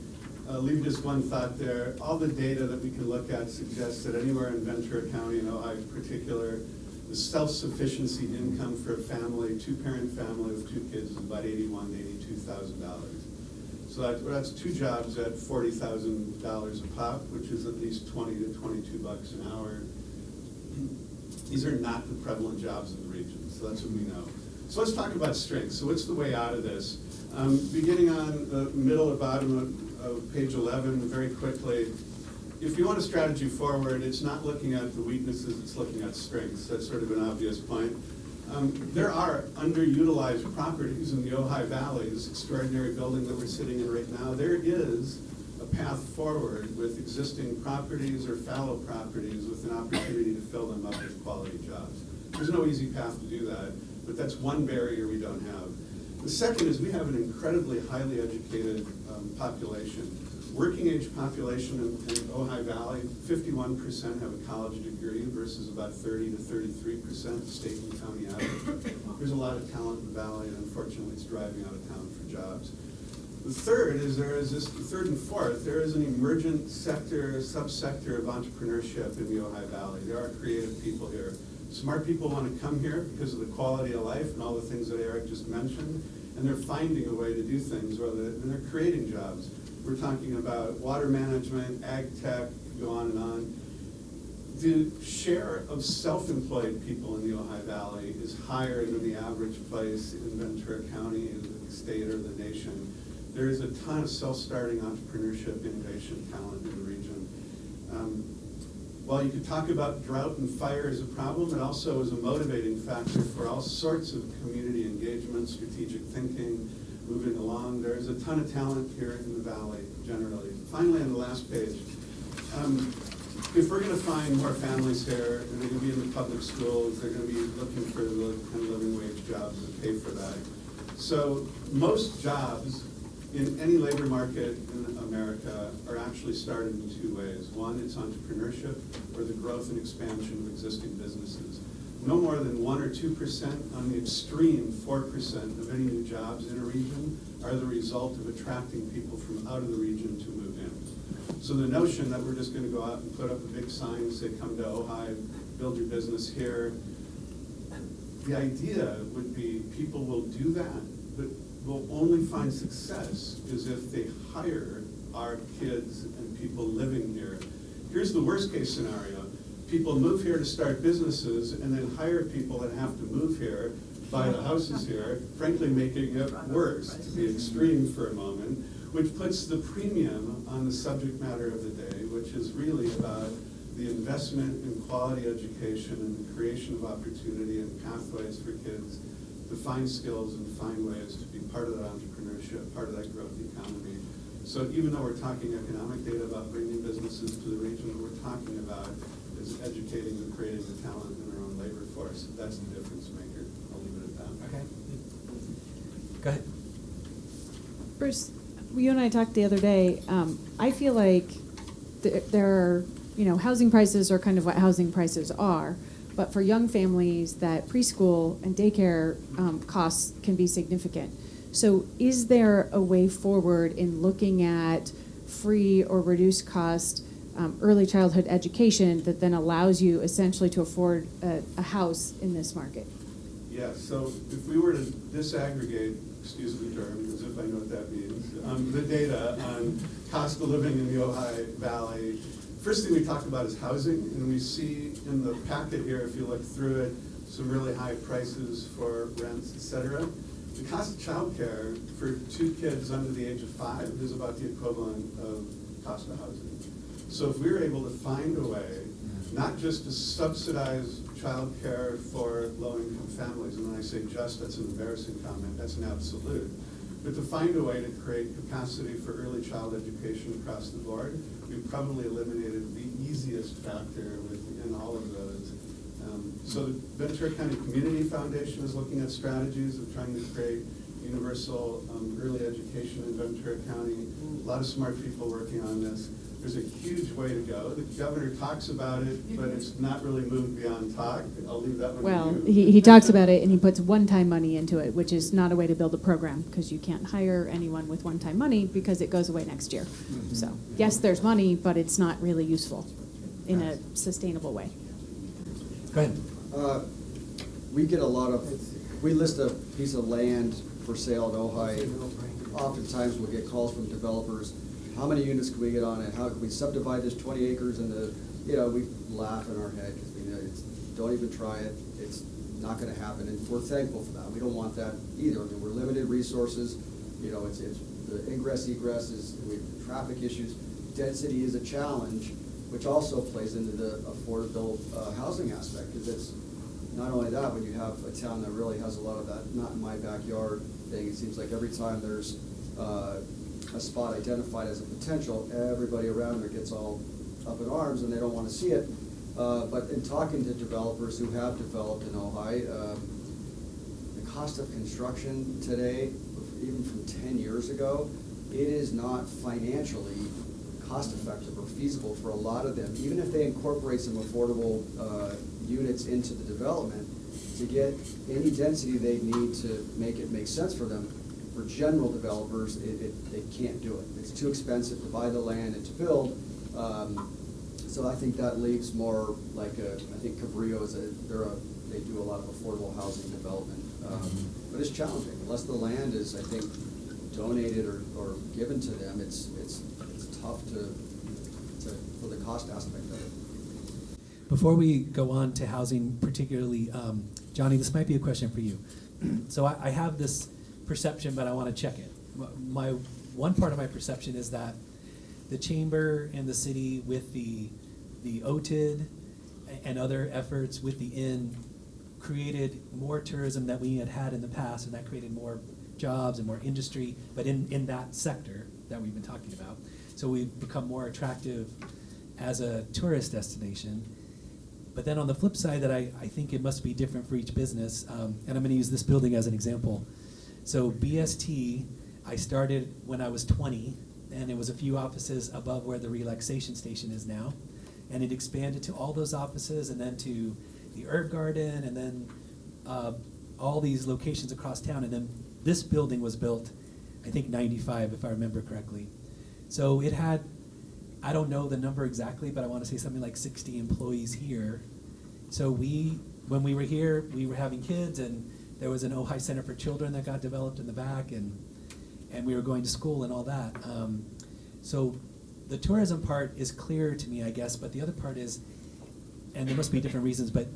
Leave just one thought there. All the data that we can look at suggests that anywhere in Ventura County, in Ojai in particular, the self-sufficiency income for a family, 2-parent family with 2 kids, is about $81,000 to $82,000. So that's 2 jobs at $40,000 a pop, which is at least 20 to 22 bucks an hour. These are not the prevalent jobs in the region, so that's what we know. So let's talk about strengths. So what's the way out of this? Beginning on the middle or bottom of page 11, very quickly, if you want a strategy forward, it's not looking at the weaknesses, it's looking at strengths. That's sort of an obvious point. There are underutilized properties in the Ojai Valley, this extraordinary building that we're sitting in right now. There is a path forward with existing properties or fallow properties with an opportunity to fill them up with quality jobs. There's no easy path to do that, but that's one barrier we don't have. The second is we have an incredibly highly educated population. Working age population in Ojai Valley, 51% have a college degree versus about 30 to 33% state and county average. There's a lot of talent in the valley, and unfortunately it's driving out of town for jobs. The third is third and fourth, there is an emergent sector, subsector of entrepreneurship in the Ojai Valley. There are creative people here. Smart people want to come here because of the quality of life and all the things that Eric just mentioned, and they're finding a way to do things, and they're creating jobs. We're talking about water management, ag tech, go on and on. The share of self-employed people in the Ojai Valley is higher than the average place in Ventura County, in the state or the nation. There is a ton of self-starting entrepreneurship, innovation, talent in the region. While you could talk about drought and fire as a problem, it also is a motivating factor for all sorts of community engagement, strategic thinking, moving along. There's a ton of talent here in the valley, generally. Finally, on the last page, if we're going to find more families here, and they're going to be in the public schools, they're going to be looking for the kind of living wage jobs that pay for that. So most jobs in any labor market in America are actually started in 2 ways. One, it's entrepreneurship, or the growth and expansion of existing businesses. no more than 1 or 2%, on the extreme 4% of any new jobs in a region are the result of attracting people from out of the region to move in. So the notion that we're just going to go out and put up a big sign and say, come to Ojai, build your business here, the idea would be people will do that, but will only find success is if they hire our kids and people living here. Here's the worst case scenario. People move here to start businesses and then hire people that have to move here, buy the houses here, frankly making it worse, to be extreme for a moment, which puts the premium on the subject matter of the day, which is really about the investment in quality education and the creation of opportunity and pathways for kids to find skills and find ways to be part of that entrepreneurship, part of that growth economy. So even though we're talking economic data about bringing businesses to the region, what we're talking about is educating and creating the talent in our own labor force. That's the difference maker. I'll leave it at that. Okay. Go ahead. Bruce, you and I talked the other day. I feel like there are, housing prices are kind of what housing prices are. But for young families, that preschool and daycare costs can be significant. So is there a way forward in looking at free or reduced cost early childhood education that then allows you essentially to afford a house in this market? Yeah, so if we were to disaggregate, excuse the term, as if I know what that means, the data on cost of living in the Ojai Valley, first thing we talk about is housing, and we see in the packet here, if you look through it, some really high prices for rents, et cetera. The cost of childcare for 2 kids under the age of 5 is about the equivalent of cost of housing. So if we were able to find a way, not just to subsidize childcare for low-income families, and when I say just, that's an embarrassing comment, that's an absolute, but to find a way to create capacity for early child education across the board, we've probably eliminated the easiest factor within all of those. So the Ventura County Community Foundation is looking at strategies of trying to create universal early education in Ventura County. A lot of smart people working on this. There's a huge way to go. The governor talks about it, but it's not really moved beyond talk. I'll leave that one Well, to you. he talks about it and he puts one-time money into it, which is not a way to build a program because you can't hire anyone with one-time money because it goes away next year. So yes, there's money, but it's not really useful in a sustainable way. Go ahead. We get a lot of, we list a piece of land for sale at Ojai. Oftentimes we'll get calls from developers. How many units can we get on it? How can we subdivide this 20 acres into, we laugh in our head because we know don't even try it. It's not going to happen. And we're thankful for that. We don't want that either. I mean, we're limited resources. It's the ingress, egress we have traffic issues. Density is a challenge, which also plays into the affordable housing aspect because it's not only that, when you have a town that really has a lot of that not in my backyard thing, it seems like every time there's a spot identified as a potential, everybody around there gets all up in arms and they don't want to see it. But in talking to developers who have developed in Ojai, the cost of construction today, even from 10 years ago, it is not financially cost effective or feasible for a lot of them, even if they incorporate some affordable units into the development, to get any density they need to make it make sense for them. For general developers, they can't do it. It's too expensive to buy the land and to build. So I think that leaves more like I think Cabrillo they do a lot of affordable housing development. But it's challenging. Unless the land is, I think, donated or given to them, it's tough for the cost aspect of it. Before we go on to housing particularly, Johnny, this might be a question for you. So I have this perception, but I want to check it. One part of my perception is that the chamber and the city with the OTID and other efforts with the inn created more tourism than we had in the past, and that created more jobs and more industry, but in that sector that we've been talking about. So we've become more attractive as a tourist destination. But then on the flip side, that I think it must be different for each business, and I'm going to use this building as an example. So BST, I started when I was 20, and it was a few offices above where the relaxation station is now. And it expanded to all those offices and then to the Herb Garden, and then all these locations across town. And then this building was built, I think, 95, if I remember correctly. So it had, I don't know the number exactly, but I want to say something like 60 employees here. So when we were here, we were having kids, and there was an Ojai Center for Children that got developed in the back, and we were going to school and all that. So the tourism part is clear to me, I guess, but the other part is, and there must be different reasons, but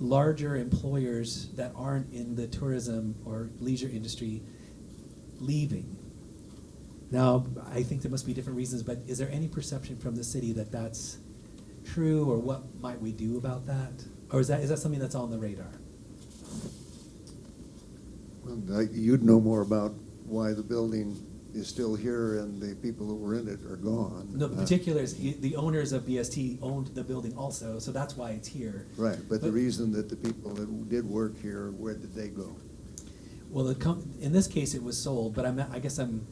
larger employers that aren't in the tourism or leisure industry leaving. Now, I think there must be different reasons, but is there any perception from the city that that's true, or what might we do about that? Or is that something that's on the radar? Well, you'd know more about why the building is still here and the people who were in it are gone. No, the particulars, the owners of BST owned the building also, so that's why it's here. Right, but the reason that the people that did work here, where did they go? Well, in this case, it was sold, but I guess I'm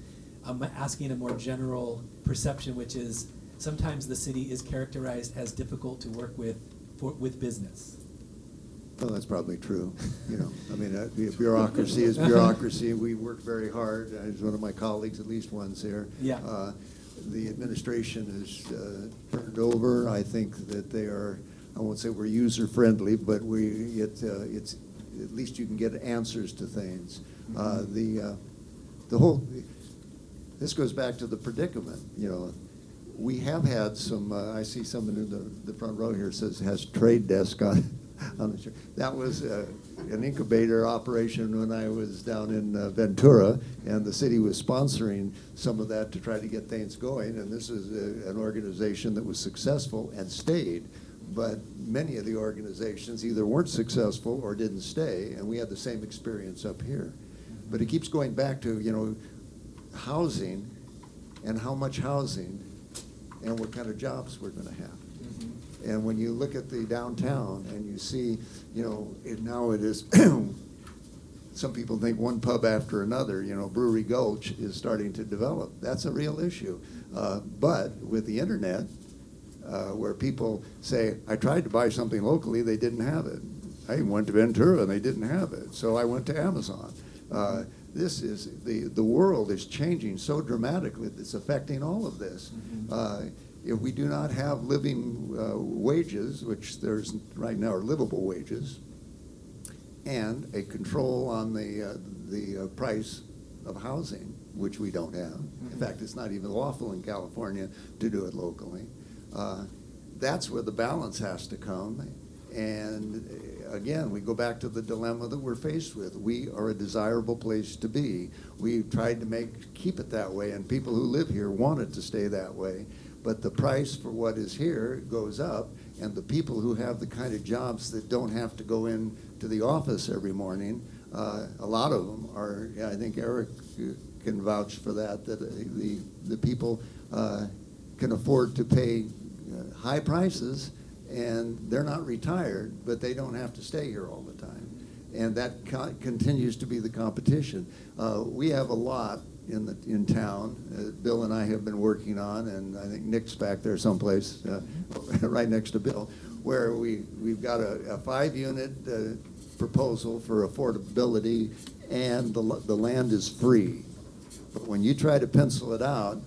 asking a more general perception, which is sometimes the city is characterized as difficult to work with business. Well, that's probably true. You know, I mean, bureaucracy is bureaucracy. We work very hard. As one of my colleagues, at least once here. Yeah. The administration is turned over. I think that they are. I won't say we're user friendly, but it's at least you can get answers to things. The whole. This goes back to the predicament. You know, we have had some. I see someone in the front row here says has trade desk on. That was an incubator operation when I was down in Ventura, and the city was sponsoring some of that to try to get things going. And this is an organization that was successful and stayed, but many of the organizations either weren't successful or didn't stay, and we had the same experience up here. But it keeps going back to, you know, housing and how much housing and what kind of jobs we're going to have. And when you look at the downtown and you see, you know, now it is, some people think one pub after another, you know, Brewery Gulch is starting to develop. That's a real issue. But with the internet, where people say, I tried to buy something locally, they didn't have it. I went to Ventura and they didn't have it. So I went to Amazon. This is, the world is changing so dramatically that it's affecting all of this. If we do not have living wages, which there's right now are livable wages, and a control on the price of housing, which we don't have. In fact, it's not even lawful in California to do it locally. That's where the balance has to come. And again, we go back to the dilemma that we're faced with. We are a desirable place to be. We've tried to keep it that way, and people who live here want it to stay that way. But the price for what is here goes up, and the people who have the kind of jobs that don't have to go in to the office every morning, a lot of them are, I think Eric can vouch for that the people can afford to pay high prices, and they're not retired, but they don't have to stay here all the time. And that continues to be the competition. We have a lot in town. Bill and I have been working on, and I think Nick's back there someplace, right next to Bill, where we've got a 5-unit proposal for affordability, and the land is free. But when you try to pencil it out,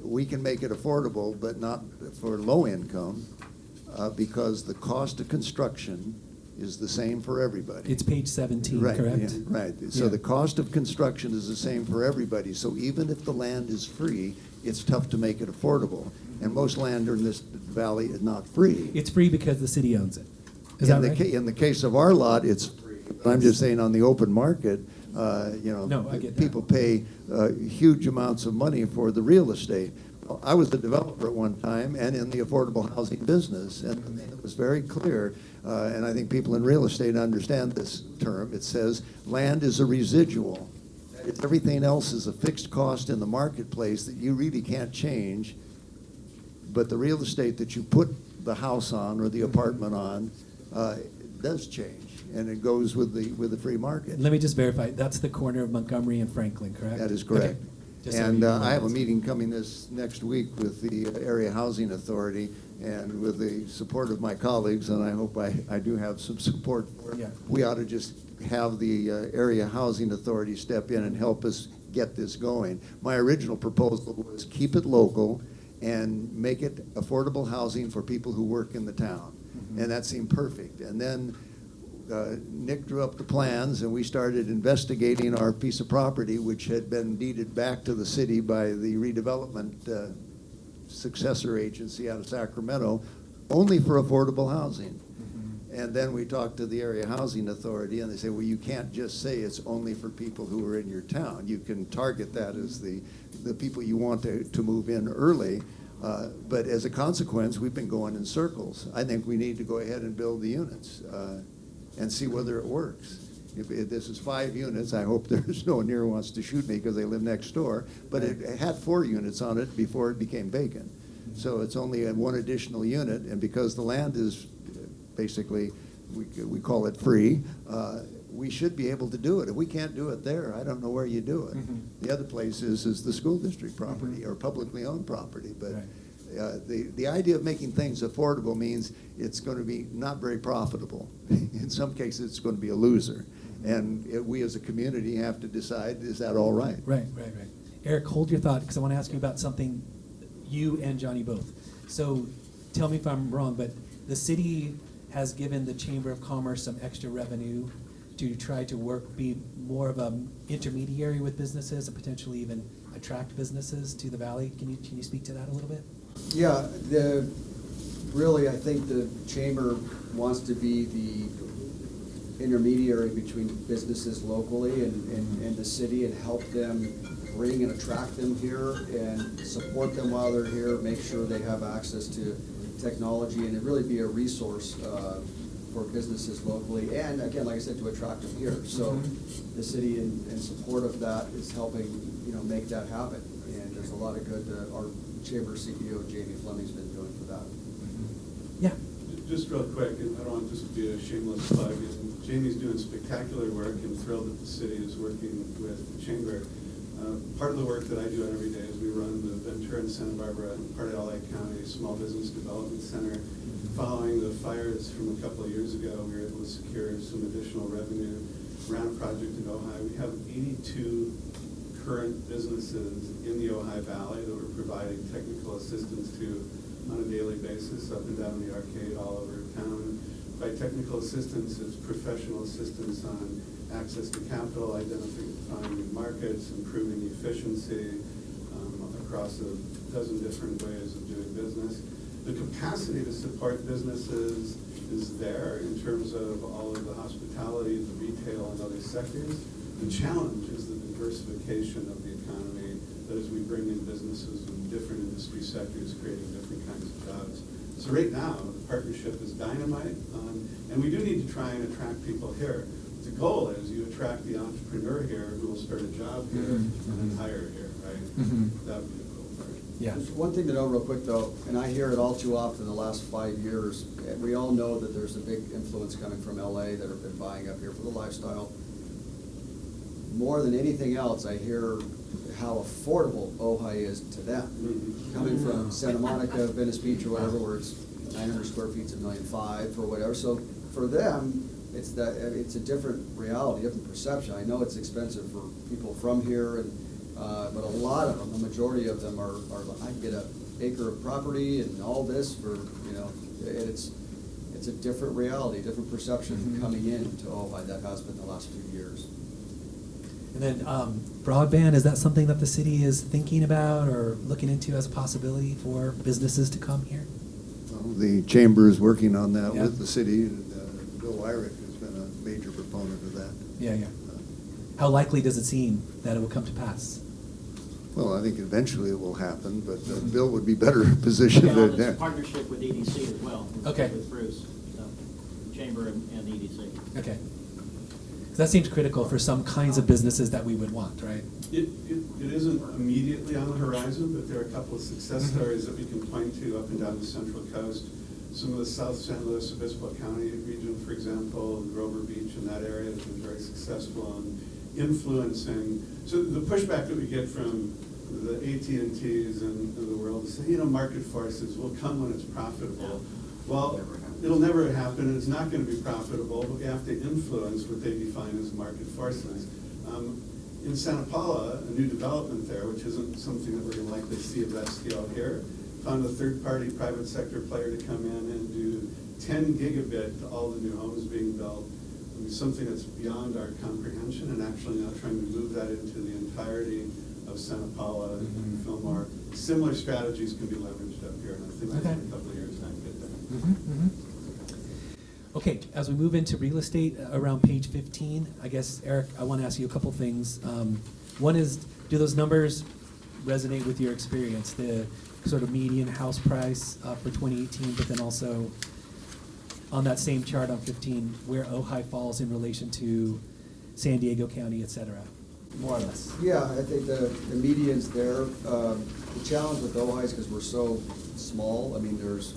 we can make it affordable, but not for low income, because the cost of construction is the same for everybody. It's page 17, right, correct? Yeah, right. So the cost of construction is the same for everybody. So even if the land is free, it's tough to make it affordable. And most land in this valley is not free. It's free because the city owns it. Is that right? In the case of our lot, it's free. But I'm just saying on the open market, you know, No, I get that. people pay huge amounts of money for the real estate. I was a developer at one time and in the affordable housing business, and it was very clear, and I think people in real estate understand this term. It says land is a residual. Everything else is a fixed cost in the marketplace that you really can't change, but the real estate that you put the house on or the apartment on does change, and it goes with the free market. Let me just verify. That's the corner of Montgomery and Franklin, correct? That is correct. Okay. Just so And you know I have a that. meeting coming this next week with the Area Housing Authority, And with the support of my colleagues, and I hope I do have some support for it, Yeah. we ought to just have the area housing authority step in and help us get this going. My original proposal was keep it local and make it affordable housing for people who work in the town. And that seemed perfect. And then Nick drew up the plans, and we started investigating our piece of property, which had been deeded back to the city by the redevelopment successor agency out of Sacramento, only for affordable housing. And then we talked to the area housing authority, and they say, well, you can't just say it's only for people who are in your town. You can target that as the people you want to move in early. But as a consequence, we've been going in circles. I think we need to go ahead and build the units and see whether it works. If this is 5 units, I hope there's no one near who wants to shoot me because they live next door. But it had 4 units on it before it became vacant. So it's only 1 additional unit, and because the land is basically, we call it free, we should be able to do it. If we can't do it there, I don't know where you do it. The other place is the school district property or publicly owned property. But the idea of making things affordable means it's going to be not very profitable. In some cases, it's going to be a loser. And we as a community have to decide, is that all right? Right. Eric, hold your thought, because I want to ask you about something, you and Johnny both. So tell me if I'm wrong, but the city has given the Chamber of Commerce some extra revenue to try to be more of an intermediary with businesses and potentially even attract businesses to the valley. Can you speak to that a little bit? Yeah, really, I think the chamber wants to be the intermediary between businesses locally and the city, and help them bring and attract them here and support them while they're here, make sure they have access to technology, and it really be a resource for businesses locally, and again, like I said, to attract them here. So the city, in support of that, is helping make that happen, and there's a lot of good our chamber CEO Jamie Fleming's been doing for that. Yeah. Just real quick, I don't want this to be a shameless plug, and Jamie's doing spectacular work, and thrilled that the city is working with the chamber. Part of the work that I do every day is we run the Ventura and Santa Barbara and part of LA County Small Business Development Center. Following the fires from a couple of years ago, we were able to secure some additional revenue around a project in Ojai. We have 82 current businesses in the Ojai Valley that we're providing technical assistance to on a daily basis up and down the arcade all over town. By technical assistance, it's professional assistance on access to capital, identifying new markets, improving efficiency across a dozen different ways of doing business. The capacity to support businesses is there in terms of all of the hospitality, the retail, and other sectors. The challenge is the diversification of the economy, that as we bring in businesses in different industry sectors, creating different kinds of jobs. So right now, the partnership is dynamite, and we do need to try and attract people here. The goal is you attract the entrepreneur here who will start a job here and then hire here, right? That would be the goal part. Yeah. Just one thing to know real quick though, and I hear it all too often the last 5 years, we all know that there's a big influence coming from LA that have been buying up here for the lifestyle. More than anything else, I hear how affordable Ojai is to them. Coming from Santa Monica, Venice Beach or whatever, where it's 900 square feet's $1.5 million or whatever. So for them, it's a different reality, different perception. I know it's expensive for people from here, but a lot of them, the majority of them are I can get an acre of property and all this for, it's a different reality, different perception coming into Ojai that has been the last few years. And then broadband, is that something that the city is thinking about or looking into as a possibility for businesses to come here? Well, the chamber is working on that Yeah. with the city, and Bill Wyrick has been a major proponent of that. Yeah. How likely does it seem that it will come to pass? Well, I think eventually it will happen, but Bill would be better positioned Well, to. there's a partnership with EDC as well. Okay. With Bruce, so, Chamber and EDC. Okay. 'Cause that seems critical for some kinds of businesses that we would want, right? It isn't immediately on the horizon, but there are a couple of success stories that we can point to up and down the Central Coast. Some of the South San Luis Obispo County region, for example, Grover Beach in that area has been very successful in influencing. So the pushback that we get from the AT&Ts and the world to say, market forces will come when it's profitable. Well, it'll never happen, and it's not going to be profitable, but we have to influence what they define as market forces. In Santa Paula, a new development there, which isn't something that we're going to likely see of that scale here, found a third-party private sector player to come in and do 10 gigabit to all the new homes being built. I mean, something that's beyond our comprehension, and actually now trying to move that into the entirety of Santa Paula and Fillmore. Similar strategies can be leveraged up here, and I think Okay. in a couple of years time get there. Okay, as we move into real estate, around page 15, I guess, Eric, I want to ask you a couple things. One is, do those numbers resonate with your experience? The sort of median house price for 2018, but then also on that same chart on 15, where Ojai falls in relation to San Diego County, et cetera, more or less. Yeah, I think the median's there. The challenge with Ojai is because we're so small. I mean, there's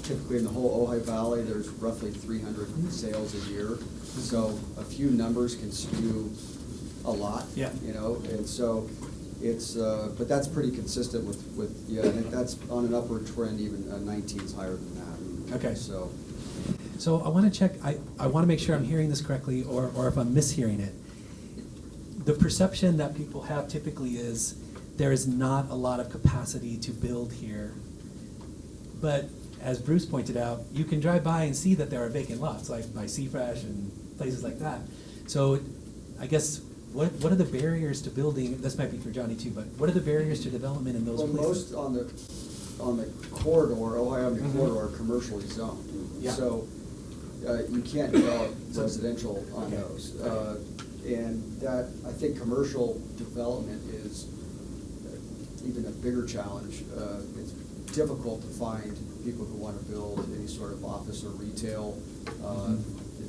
typically in the whole Ojai Valley, there's roughly 300 sales a year. So a few numbers can skew a lot. Yeah. And so it's, but that's pretty consistent with yeah, I think that's on an upward trend. Even 19 is higher than that. Okay. So I want to check, I want to make sure I'm hearing this correctly, or if I'm mishearing it. The perception that people have typically is there is not a lot of capacity to build here. But as Bruce pointed out, you can drive by and see that there are vacant lots, like by Seafresh and places like that. So I guess, what are the barriers to building, this might be for Johnny too, but what are the barriers to development in those places? Most on the corridor, Ohio Avenue corridor, are commercially zoned. Yeah. So you can't develop residential on Okay. those. And that, I think commercial development is even a bigger challenge. It's difficult to find people who want to build any sort of office or retail.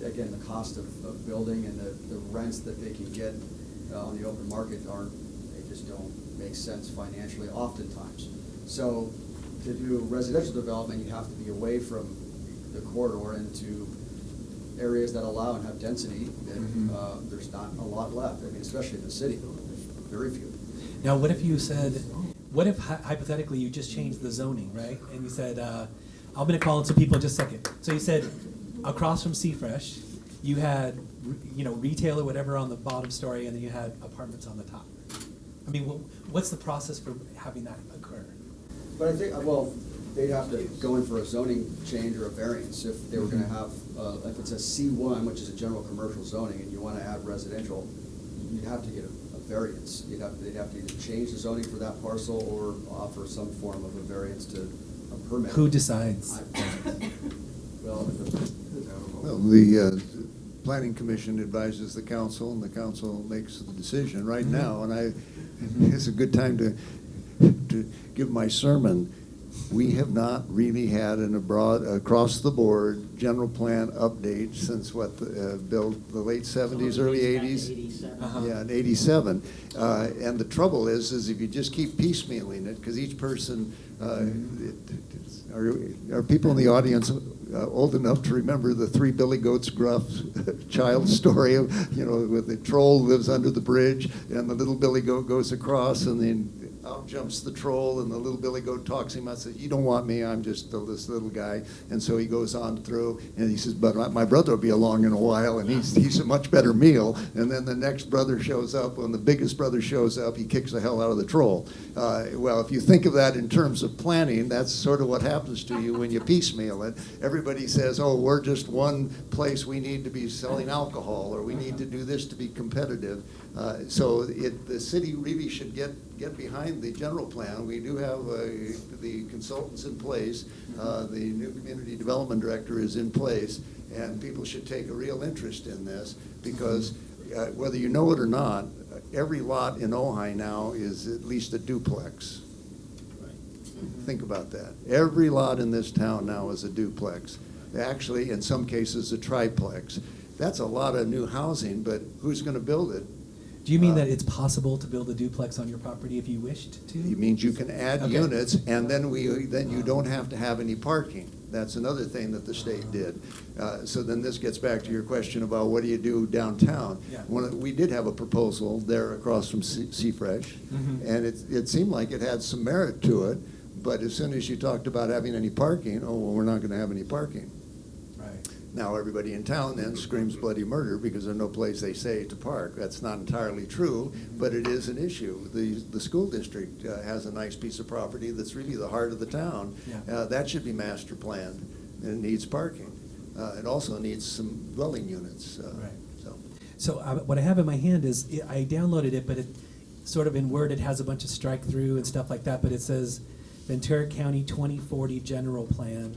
Again, the cost of building and the rents that they can get on the open market they just don't make sense financially oftentimes. So to do residential development, you have to be away from the corridor into areas that allow and have density, and there's not a lot left. I mean, especially in the city, there's very few. Now, what if you said, what if hypothetically you just changed the zoning, right? And you said, I'm going to call in some people in just a second. So you said, across from Seafresh, you had, retail or whatever on the bottom story, and then you had apartments on the top. I mean, what's the process for having that occur? But I think, they'd have to go in for a zoning change or a variance if they were going to have, if it's a C1, which is a general commercial zoning, and you want to add residential, you'd have to get a variance. They'd have to either change the zoning for that parcel or offer some form of a variance to a permit. Who decides? Well, the Planning Commission advises the council, and the council makes the decision right now. And it's a good time to give my sermon. We have not really had an across-the-board general plan update since built the late 70s, early 80s. Yeah, in 87. And the trouble is if you just keep piecemealing it, because each person, are people in the audience old enough to remember the Three Billy Goats Gruff child story of, where the troll lives under the bridge and the little Billy Goat goes across, and then out jumps the troll, and the little Billy Goat talks him out and says, "You don't want me, I'm just this little guy." And so he goes on through, and he says, "But my brother will be along in a while, and he's a much better meal." And then the next brother shows up. When the biggest brother shows up, he kicks the hell out of the troll. Well, if you think of that in terms of planning, that's sort of what happens to you when you piecemeal it. Everybody says, "Oh, we're just one place, we need to be selling alcohol, or we need to do this to be competitive." So the city really should get behind the general plan. We do have the consultants in place. The new community development director is in place, and people should take a real interest in this, because whether you know it or not, every lot in Ojai now is at least a duplex. Think about that. Every lot in this town now is a duplex. Actually, in some cases, a triplex. That's a lot of new housing, but who's going to build it? Do you mean that it's possible to build a duplex on your property if you wished to? It means you can add Okay. units, and then you don't have to have any parking. That's another thing that the state did. So then this gets back to your question about what do you do downtown? Yeah. We did have a proposal there across from Seafresh, and it seemed like it had some merit to it, but as soon as you talked about having any parking, oh, well, we're not going to have any parking. Right. Now, everybody in town then screams bloody murder because there's no place they say to park. That's not entirely true, but it is an issue. The school district has a nice piece of property that's really the heart of the town. Yeah. That should be master planned, and it needs parking. It also needs some dwelling units. Right. So. So what I have in my hand is, I downloaded it, but it sort of in Word, it has a bunch of strike through and stuff like that, but it says Ventura County 2040 General Plan,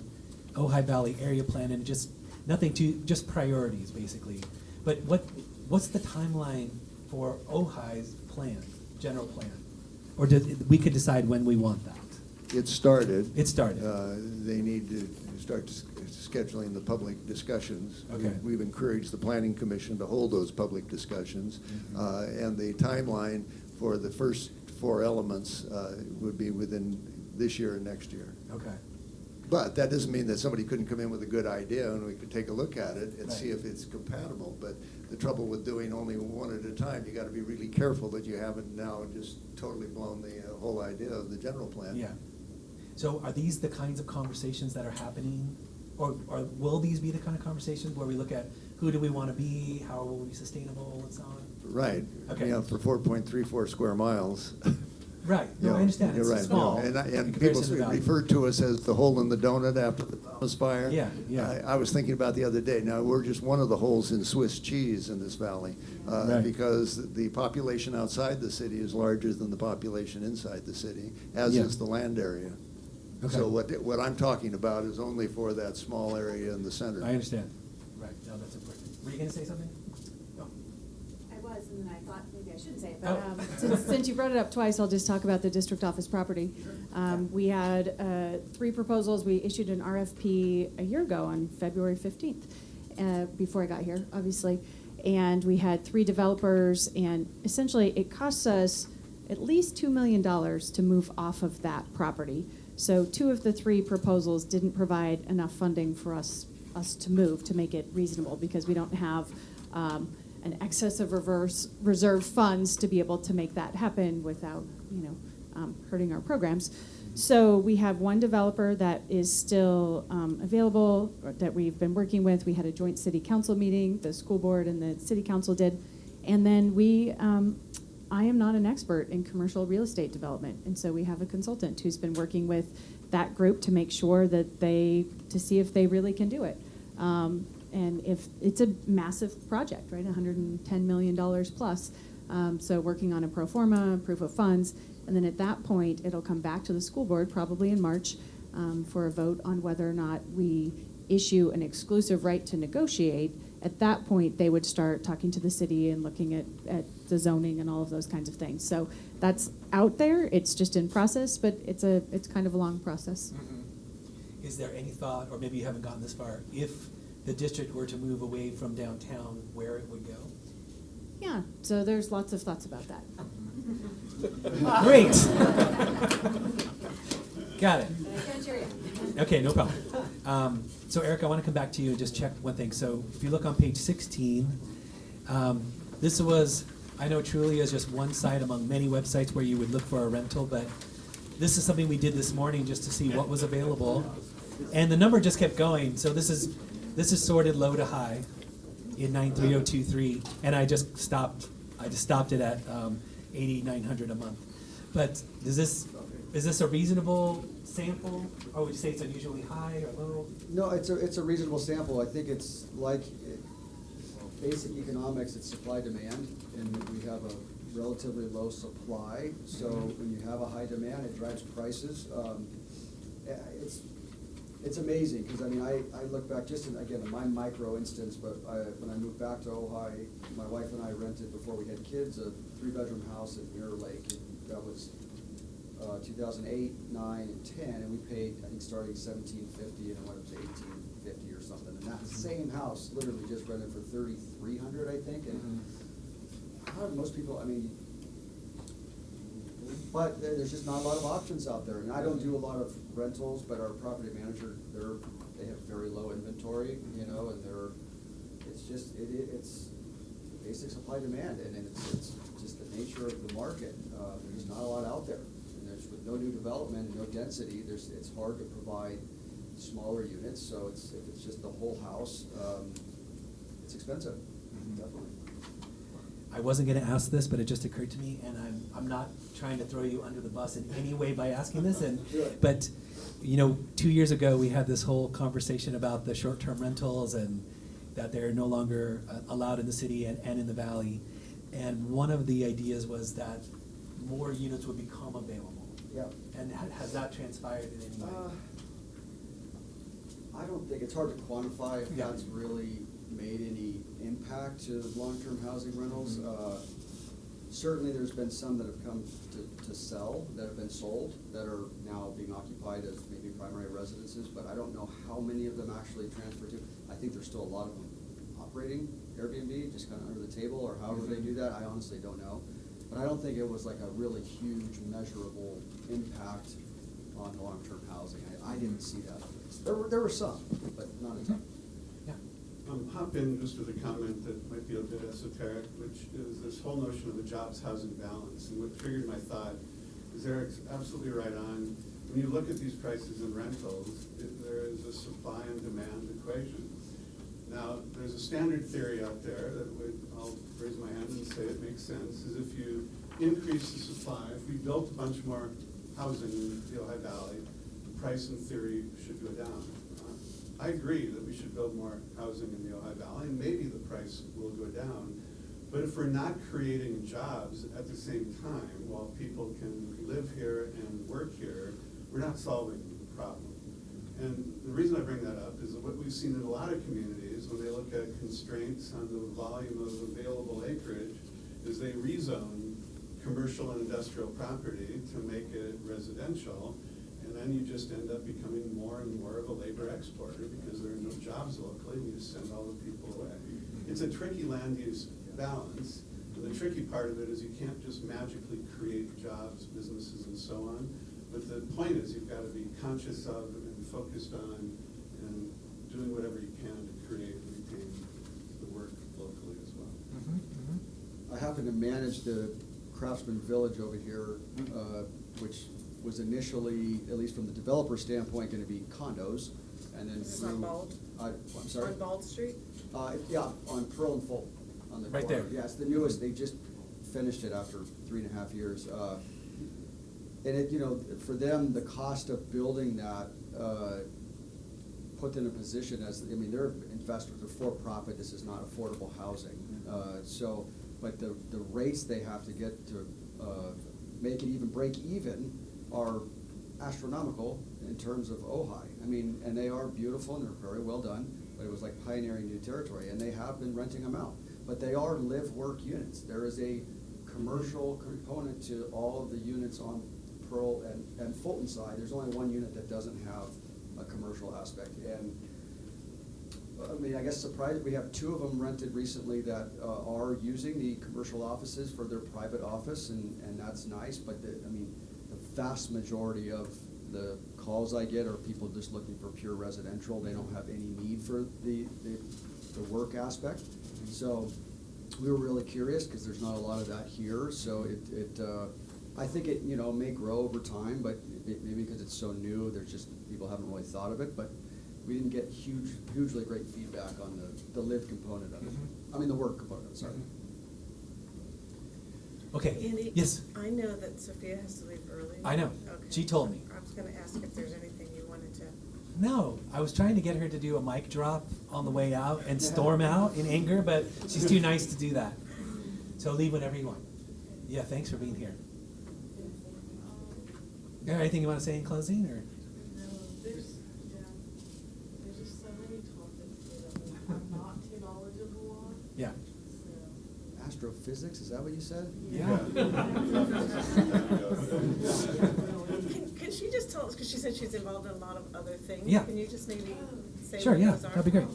Ojai Valley Area Plan, and just nothing just priorities, basically. But what's the timeline for Ojai's plan, general plan? Or we could decide when we want that? It started. It started. They need to start scheduling the public discussions. Okay. We've encouraged the Planning Commission to hold those public discussions. And the timeline for the first 4 elements would be within this year and next year. Okay. But that doesn't mean that somebody couldn't come in with a good idea and we could take a look at it and Right. see if it's compatible. But the trouble with doing only one at a time, you got to be really careful that you haven't now just totally blown the whole idea of the general plan. Yeah. So are these the kinds of conversations that are happening? Or will these be the kind of conversations where we look at who do we want to be, how will we be sustainable, and so on? Right. Okay. You know, for 4.34 square miles. Right. No, You know, I understand. You're It's right. small. And in people comparison to value. refer to us as the hole in the donut after the Thomas fire. Yeah, yeah. I was thinking about the other day, now, we're just one of the holes in Swiss cheese in this valley. Right. Because the population outside the city is larger than the population inside the city, as Yeah. is the land area. Okay. So what I'm talking about is only for that small area in the center. I understand. Right. No, that's important. Were you going to say something? No. I was, and then I thought maybe I shouldn't say it, Oh. but since you brought it up twice, I'll just talk about the district office property. We had 3 proposals. We issued an RFP a year ago on February 15th, before I got here, obviously. And we had 3 developers, and essentially it costs us at least $2 million to move off of that property. So 2 of the 3 proposals didn't provide enough funding for us to move, to make it reasonable, because we don't have an excess of reserve funds to be able to make that happen without, hurting our programs. So we have 1 developer that is still available, that we've been working with. We had a joint city council meeting, the school board and the city council did. And then I am not an expert in commercial real estate development, and so we have a consultant who's been working with that group to make sure that to see if they really can do it. And if it's a massive project, right, $110 million plus. So working on a pro forma, proof of funds, and then at that point, it'll come back to the school board, probably in March, for a vote on whether or not we issue an exclusive right to negotiate. At that point, they would start talking to the city and looking at the zoning and all of those kinds of things. So that's out there. It's just in process, but it's kind of a long process. Mm-hmm. Is there any thought, or maybe you haven't gotten this far, if the district were to move away from downtown, where it would go? Yeah, so there's lots of thoughts about that. Great. Got it. I can't share yet. Okay, no problem. So Eric, I want to come back to you and just check one thing. So if you look on page 16, this was, I know Trulia is just one site among many websites where you would look for a rental, but this is something we did this morning just to see what was available. And the number just kept going. So this is sorted low to high in 93023, and I just stopped it at 8,900 a month. But is this a reasonable sample, or would you say it's unusually high or low? No, it's a reasonable sample. I think it's like basic economics, it's supply demand, and we have a relatively low supply. So when you have a high demand, it drives prices. It's amazing, because I mean, I look back just in my micro instance, but when I moved back to Ojai, my wife and I rented, before we had kids, a 3-bedroom house at Mirror Lake, and that was 2008, 9, and 10, and we paid, I think, starting $1,750, and it went up to $1,850 or something. And that same house literally just rented for $3,300, I think. And how do most people? I mean, but there's just not a lot of options out there. And I don't do a lot of rentals, but our property manager, they're they have very low inventory, you know, and it's just, it's basic supply demand, and it's just the nature of the market. There's not a lot out there, and with no new development and no density, it's hard to provide smaller units, so if it's just the whole house, it's expensive, definitely. I wasn't gonna ask this, but it just occurred to me, and I'm not trying to throw you under the bus in any way by asking this, but, you know, 2 years ago, we had this whole conversation about the short-term rentals and that they're no longer allowed in the city and in the valley. And one of the ideas was that more units would become available. Yeah. And has that transpired in any way? I don't think, it's hard to quantify if Yeah. that's really made any impact to long-term housing rentals. Certainly, there's been some that have come to sell, that have been sold, that are now being occupied as maybe primary residences, but I don't know how many of them actually transfer to. I think there's still a lot of them operating Airbnb, just kind of under the table, or however they do that, I honestly don't know. But I don't think it was like a really huge measurable impact on long-term housing. I didn't see that. There were some, but not a ton. Yeah. Hop in just with a comment that might be a bit esoteric, which is this whole notion of a jobs-housing balance. And what triggered my thought is Eric's absolutely right on. When you look at these prices in rentals, there is a supply and demand equation. Now, there's a standard theory out there that I'll raise my hand and say it makes sense, is if you increase the supply, if we built a bunch more housing in the Ojai Valley, the price in theory should go down. I agree that we should build more housing in the Ojai Valley, and maybe the price will go down. But if we're not creating jobs at the same time, while people can live here and work here, we're not solving the problem. And the reason I bring that up is that what we've seen in a lot of communities, when they look at constraints on the volume of available acreage, is they rezone commercial and industrial property to make it residential. And then you just end up becoming more and more of a labor exporter because there are no jobs locally, and you just send all the people away. It's a tricky land use balance, and the tricky part of it is you can't just magically create jobs, businesses, and so on. But the point is you've got to be conscious of and focused on and doing whatever you can to create and retain the work locally as well. I happen to manage the Craftsman Village over here, which was initially, at least from the developer standpoint, going to be condos, and then Is this on Bald? I'm sorry? On Bald Street? Yeah, on Pearl and Fulton, on the Right corner. there. Yeah, it's the newest, they just finished it after 3.5 years. And it, you know, for them, the cost of building that put them in a position as, I mean, they're investors, they're for-profit, this is not affordable housing. So, but the rates they have to get to make it even break even are astronomical in terms of Ojai. I mean, and they are beautiful and they're very well done, but it was like pioneering new territory, and they have been renting them out. But they are live-work units. There is a commercial component to all of the units on Pearl and Fulton side. There's only one unit that doesn't have a commercial aspect. And I mean, I guess surprised, we have 2 of them rented recently that are using the commercial offices for their private office, and that's nice, but I mean, the vast majority of the calls I get are people just looking for pure residential. They don't have any need for the work aspect. So we were really curious because there's not a lot of that here. So I think it, you know, may grow over time, but maybe because it's so new, there's just, people haven't really thought of it. But we didn't get hugely great feedback on the live component of it. I mean, the work component of it, sorry. Okay, Andy? yes, I know that Sophia has to leave early. I know. Okay. She told me. I was gonna ask if there's anything you wanted to. No, I was trying to get her to do a mic drop on the way out and storm out in anger, but she's too nice to do that. So leave whenever you want. Yeah, thanks for being here. Anything you want to say in closing, or? No, there's just so many topics that I'm not too knowledgeable on. Yeah. So. Astrophysics, is that what you said? Yeah. Can she just tell us, because she said she's involved in a lot of other things. Yeah. Can you just maybe say Sure, what yeah, those are? that'd be great.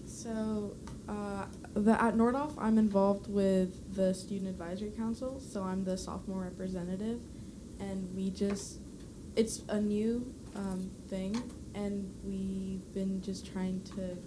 So, at Nordhoff, I'm involved with the Student Advisory Council, so I'm the sophomore representative, and it's a new thing, and we've been just trying to